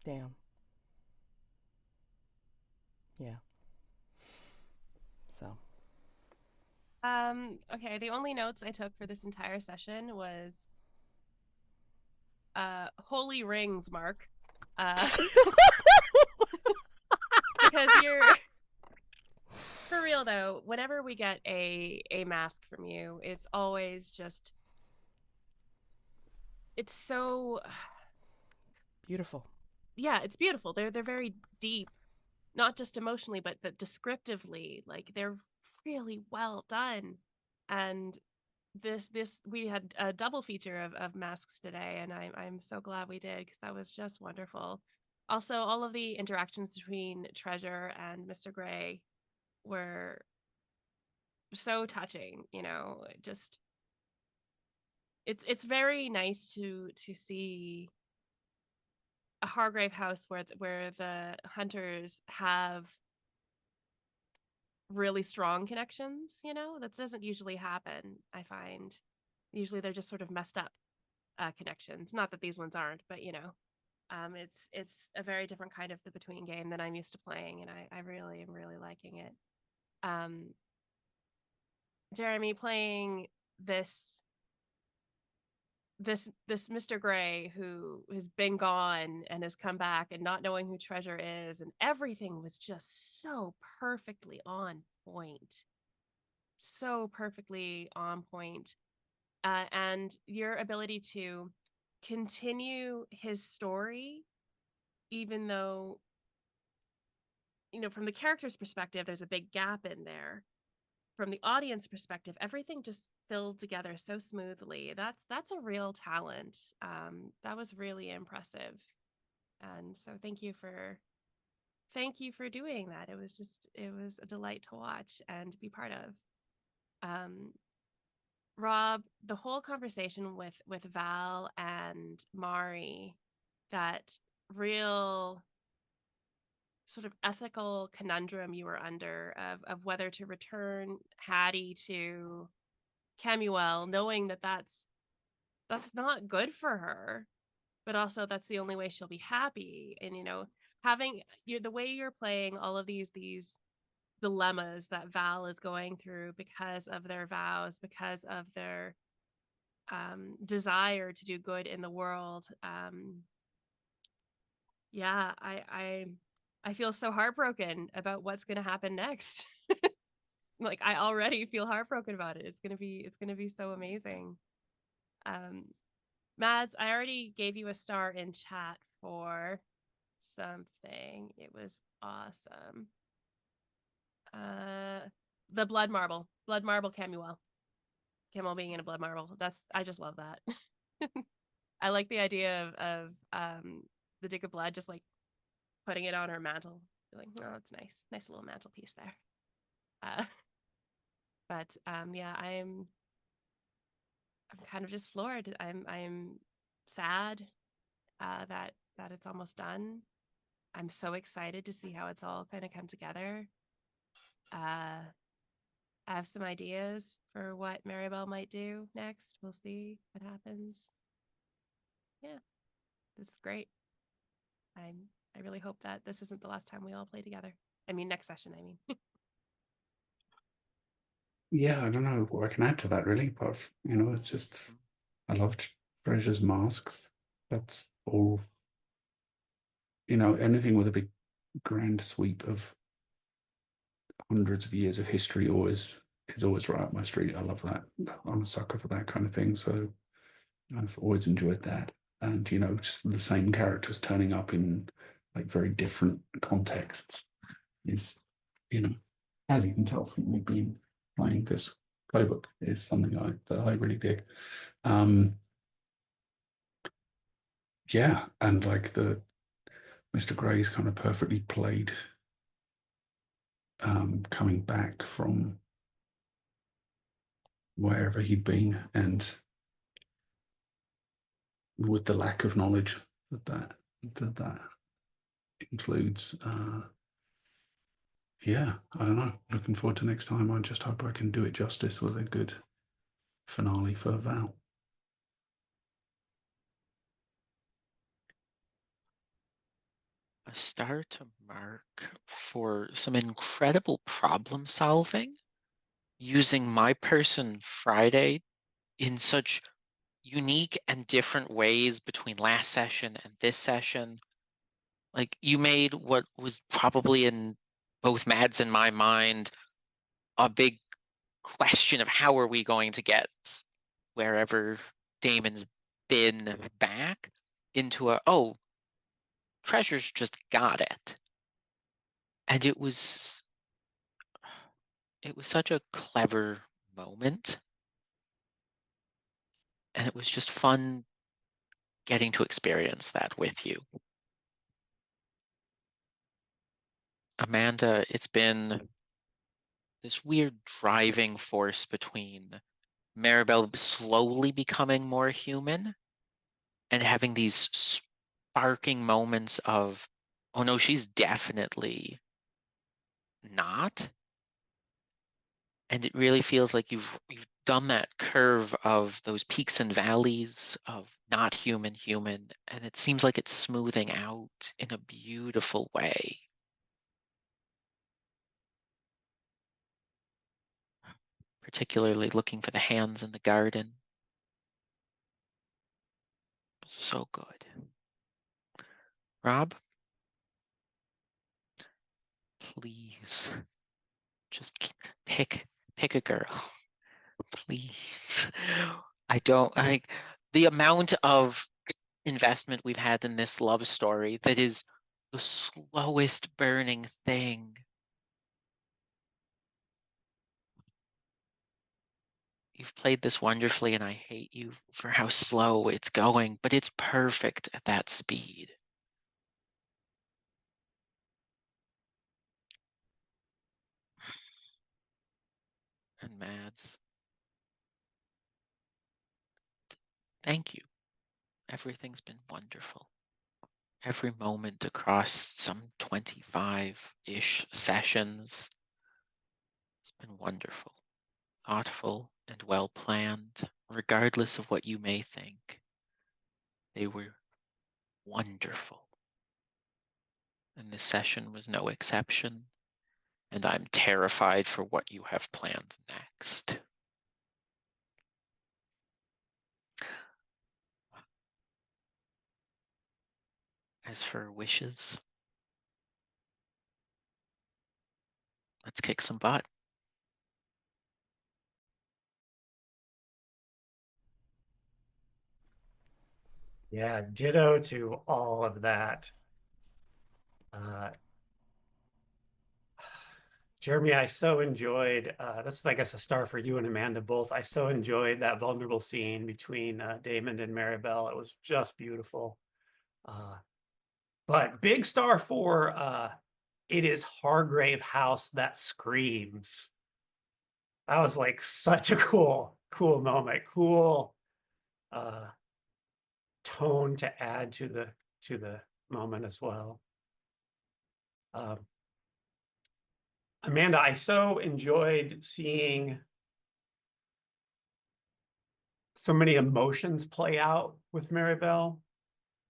Damn. Yeah. So.
Okay, the only notes I took for this entire session was holy rings, Mark. Because you're for real though, whenever we get a mask from you, it's always just it's so
Beautiful.
yeah, it's beautiful. They're very deep, not just emotionally, but descriptively. Like they're really well done. And this we had a double feature of masks today, and I'm so glad we did, because that was just wonderful. Also, all of the interactions between Treasure and Mr. Gray were so touching, you know. Just it's very nice to see a Hargrave House where the hunters have really strong connections, you know. That doesn't usually happen, I find. Usually they're just sort of messed up connections. Not that these ones aren't, but you know, it's a very different kind of the between game than I'm used to playing, and I really am really liking it. Jeremy, playing this Mr. Gray who has been gone and has come back, and not knowing who Treasure is, and everything was just so perfectly on point. So perfectly on point. And your ability to continue his story, even though, you know, from the character's perspective, there's a big gap in there. From the audience perspective, everything just filled together so smoothly. That's a real talent. That was really impressive. And so thank you for doing that. It was a delight to watch and be part of. Rob, the whole conversation with Val and Mari, that real sort of ethical conundrum you were under of whether to return Hattie to Camuel, knowing that that's not good for her, but also that's the only way she'll be happy. And having the way you're playing all of these dilemmas that Val is going through because of their vows, because of their desire to do good in the world. Yeah, I feel so heartbroken about what's going to happen next. Like, I already feel heartbroken about it. It's gonna be so amazing. Mads, I already gave you a star in chat for something. It was awesome. The blood marble Camuel being in a blood marble. I just love that. I like the idea of the dick of blood, just like putting it on her mantle. Like, oh, that's nice little mantelpiece there. But yeah, I'm kind of just floored. I'm sad that it's almost done. I'm so excited to see how it's all kind of come together. I have some ideas for what Marybelle might do next. We'll see what happens. Yeah, this is great. I really hope that this isn't the last time we all play together. I mean, next session, I mean.
Yeah, I don't know what I can add to that really, but it's just I loved Treasure's masks. That's all. Anything with a big grand sweep of hundreds of years of history is always right up my street. I love that. I'm a sucker for that kind of thing. So I've always enjoyed that. And just the same characters turning up in like very different contexts is, as you can tell from me being playing this playbook, is something that I really dig. Yeah, and like the Mr. Gray's kind of perfectly played coming back from wherever he'd been, and with the lack of knowledge that includes. Yeah, I don't know. Looking forward to next time. I just hope I can do it justice with a good finale for Val.
A star to Mark for some incredible problem solving using my person Friday in such unique and different ways between last session and this session. Like, you made what was probably in both Mads and my mind a big question of how are we going to get wherever Damon's been back into Treasure's just got it. And it was such a clever moment. And it was just fun getting to experience that with you. Amanda, it's been this weird driving force between Marybelle slowly becoming more human and having these sparking moments of, oh no, she's definitely not. And it really feels like you've done that curve of those peaks and valleys of not human, and it seems like it's smoothing out in a beautiful way. Particularly looking for the hands in the garden. So good. Rob, please just pick a girl. Please. I don't like the amount of investment we've had in this love story that is the slowest burning thing. You've played this wonderfully, and I hate you for how slow it's going, but it's perfect at that speed. And Mads, Thank you. Everything's been wonderful. Every moment across some 25-ish sessions has been wonderful, thoughtful, and well planned, regardless of what you may think. They were wonderful. And this session was no exception, and I'm terrified for what you have planned next. As for wishes, let's kick some butt.
Yeah, ditto to all of that. Jeremy, I so enjoyed, this is, I guess, a star for you and Amanda both. I so enjoyed that vulnerable scene between Daymond and Marybelle. It was just beautiful. But big star for it is Hargrave House that screams. That was like such a cool moment, cool tone to add to the moment as well. Amanda, I so enjoyed seeing so many emotions play out with Marybelle,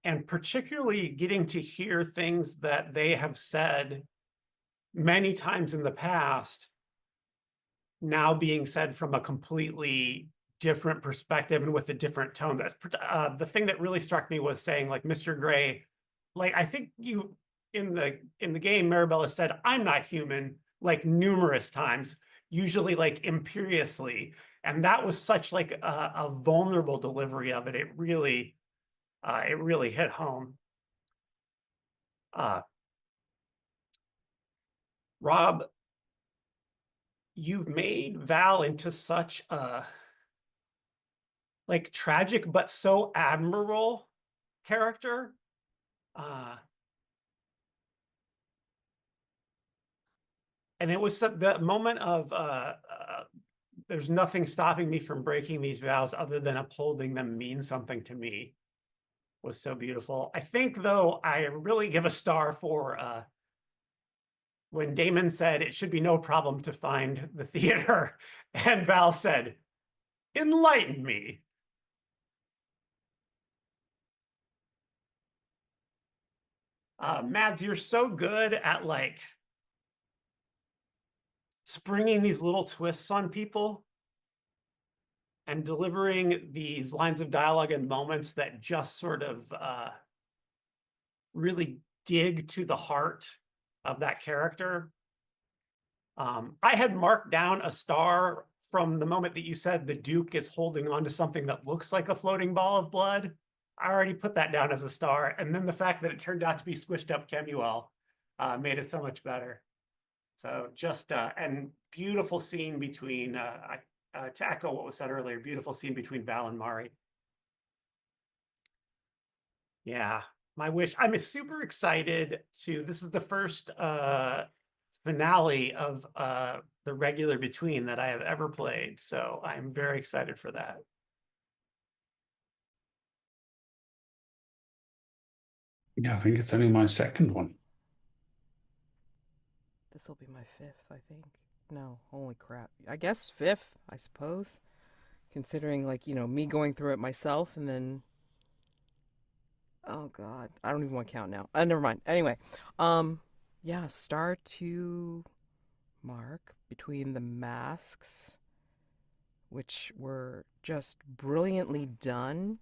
and particularly getting to hear things that they have said many times in the past, now being said from a completely different perspective and with a different tone. That's the thing that really struck me was saying, like, Mr. Grey, like, I think you in the game, Marybelle has said, "I'm not human," like numerous times, usually like imperiously, and that was such like a vulnerable delivery of it. It really hit home. Rob, you've made Val into such a like tragic but so admirable character. And it was the moment of there's nothing stopping me from breaking these vows other than upholding them means something to me, was so beautiful. I think, though, I really give a star for when Daymond said it should be no problem to find the theater, and Val said, "Enlighten me." Mads, you're so good at like springing these little twists on people and delivering these lines of dialogue and moments that just sort of really dig to the heart of that character. I had marked down a star from the moment that you said the Duke is holding on to something that looks like a floating ball of blood. I already put that down as a star. And then the fact that it turned out to be squished up Kemuel made it so much better. So just, and beautiful scene between, to echo what was said earlier, beautiful scene between Val and Mari. Yeah, my wish, I'm super excited to, this is the first finale of the regular Between that I have ever played. So I'm very excited for that.
Yeah, I think it's only my second one.
This will be my fifth, I think. No, holy crap. I guess fifth, I suppose. Considering, like, you know, me going through it myself and then... Oh, God. I don't even want to count now. Never mind. Anyway, yeah, star 2 mark between the masks, which were just brilliantly done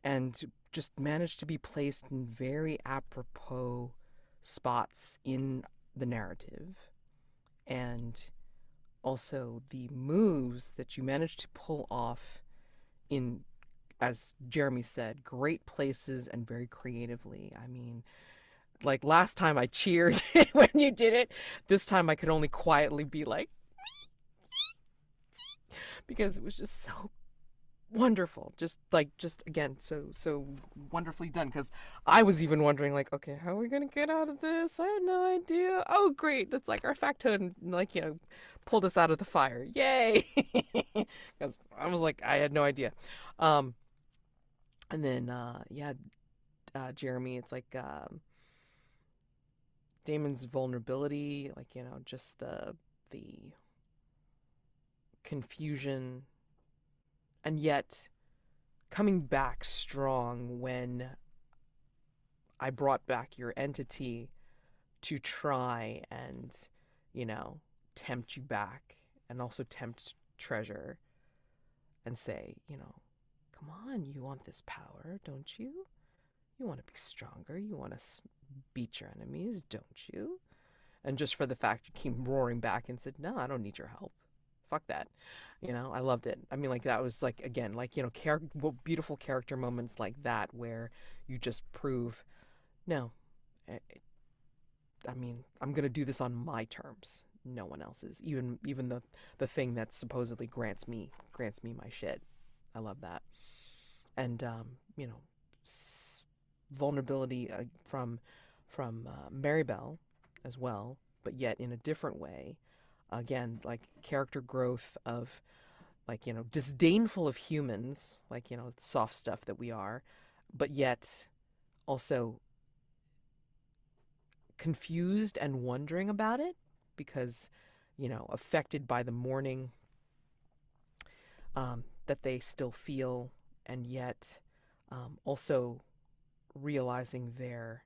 and just managed to be placed in very apropos spots in the narrative. And also the moves that you managed to pull off in, as Jeremy said, great places and very creatively. I mean, like last time I cheered when you did it. This time I could only quietly be like, because it was just so wonderful. Just again, so wonderfully done. Because I was even wondering, like, okay, how are we gonna get out of this? I had no idea. Oh, great! It's like our Factotum, like, you know, pulled us out of the fire. Yay! Because I was like, I had no idea.
And then, Jeremy, it's like Damon's vulnerability, like, just the confusion, and yet coming back strong when I brought back your entity to try and, tempt you back, and also tempt Treasure and say, come on, you want this power, don't you? You want to be stronger. You want to beat your enemies, don't you? And just for the fact you came roaring back and said, no, I don't need your help. Fuck that. I loved it. I mean, like, that was like, again, like, beautiful character moments like that where you just prove, no, I mean, I'm going to do this on my terms, no one else's. Even the thing that supposedly grants me my shit. I love that. And vulnerability from Marybelle as well, but yet in a different way. Again, like character growth of, like, disdainful of humans, like, the soft stuff that we are, but yet also confused and wondering about it because, affected by the mourning that they still feel, and yet also realizing their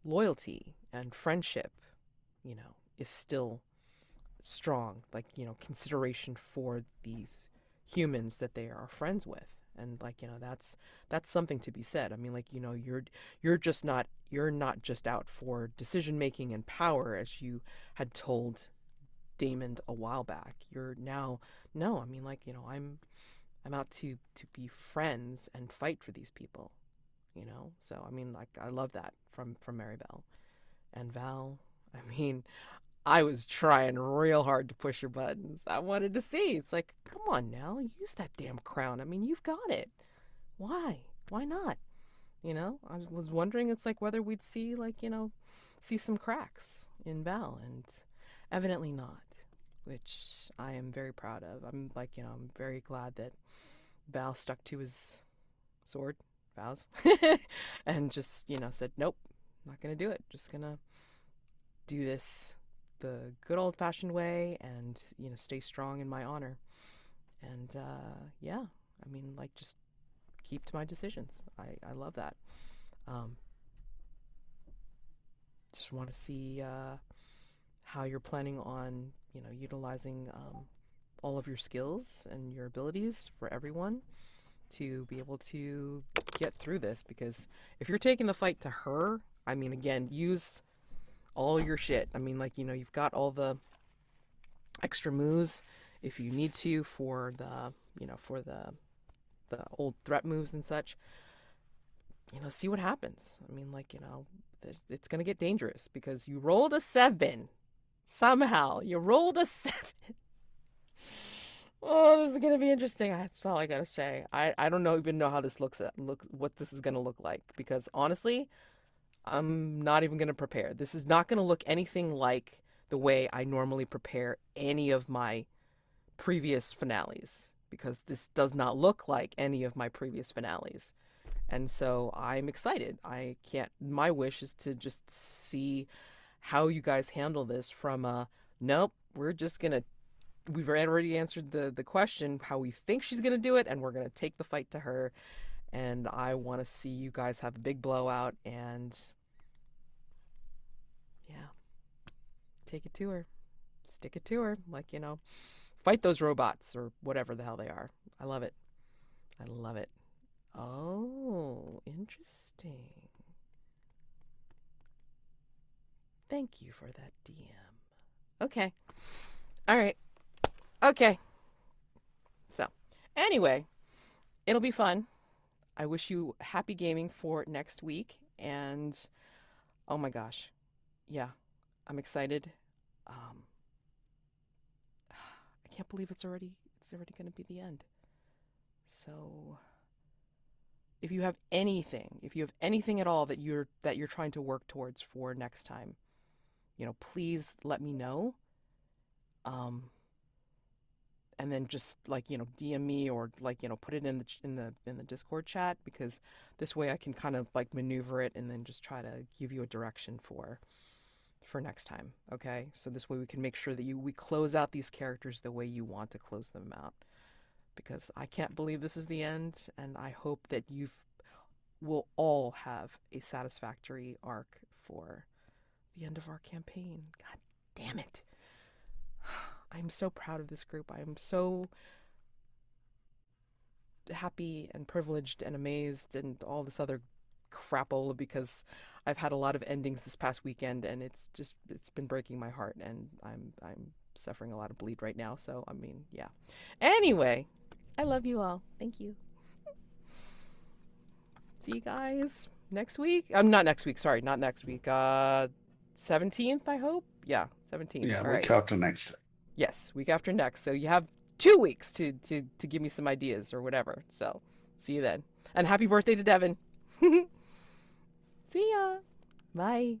loyalty and friendship, is still strong. Like, consideration for these humans that they are friends with, and like, that's something to be said. I mean, like, you're not just out for decision making and power, as you had told Daymond a while back. You're now, no, I mean, like, I'm out to be friends and fight for these people, So I mean, like, I love that from Marybelle. And Val, I mean, I was trying real hard to push your buttons. I wanted to see. It's like, come on now, use that damn crown. I mean, you've got it. Why? Why not? I was wondering, it's like whether we'd see, like, see some cracks in Val, and evidently not, which I am very proud of. I'm like, I'm very glad that Val stuck to his vows, and just, said, nope, not going to do it. Just going to do this the good old fashioned way and, stay strong in my honor. And, yeah, I mean, like, just keep to my decisions. I love that. Just want to see, how you're planning on, utilizing, all of your skills and your abilities for everyone to be able to get through this, because if you're taking the fight to her, I mean, again, use all your shit. I mean, like, you've got all the extra moves if you need to for the, for the old threat moves and such. See what happens. I mean, like, it's going to get dangerous because you rolled a 7. Somehow you rolled a 7. Oh, this is gonna be interesting. That's all I gotta say. I don't even know how this looks what this is gonna look like, because honestly, I'm not even gonna prepare. This is not gonna look anything like the way I normally prepare any of my previous finales, because this does not look like any of my previous finales. And so I'm excited. My wish is to just see how you guys handle this from nope, we've already answered the question how we think she's going to do it, and we're going to take the fight to her. And I want to see you guys have a big blowout and, yeah, take it to her. Stick it to her. Like, fight those robots or whatever the hell they are. I love it. I love it. Oh, interesting. Thank you for that, DM. Okay. All right. Okay. So, anyway, it'll be fun. I wish you happy gaming for next week. And, oh my gosh. Yeah, I'm excited. I can't believe it's already going to be the end. So, if you have anything at all that you're trying to work towards for next time, please let me know. and then just like, you know, DM me or like, you know, put it in the Discord chat, because this way I can kind of like maneuver it and then just try to give you a direction for next time. Okay, so this way we can make sure that we close out these characters the way you want to close them out, because I can't believe this is the end, and I hope that will all have a satisfactory arc for the end of our campaign. God damn it. I'm so proud of this group. I am so happy and privileged and amazed and all this other crapola, because I've had a lot of endings this past weekend, and it's been breaking my heart, and I'm suffering a lot of bleed right now. So I mean, yeah. Anyway, I love you all. Thank you. See you guys next week. Not next week. Sorry, not next week. 17th, I hope. Yeah, 17th.
Yeah,
all
week
right.
after next.
Yes, week after next. So you have 2 weeks to give me some ideas or whatever. So see you then. And happy birthday to Devin. See ya. Bye.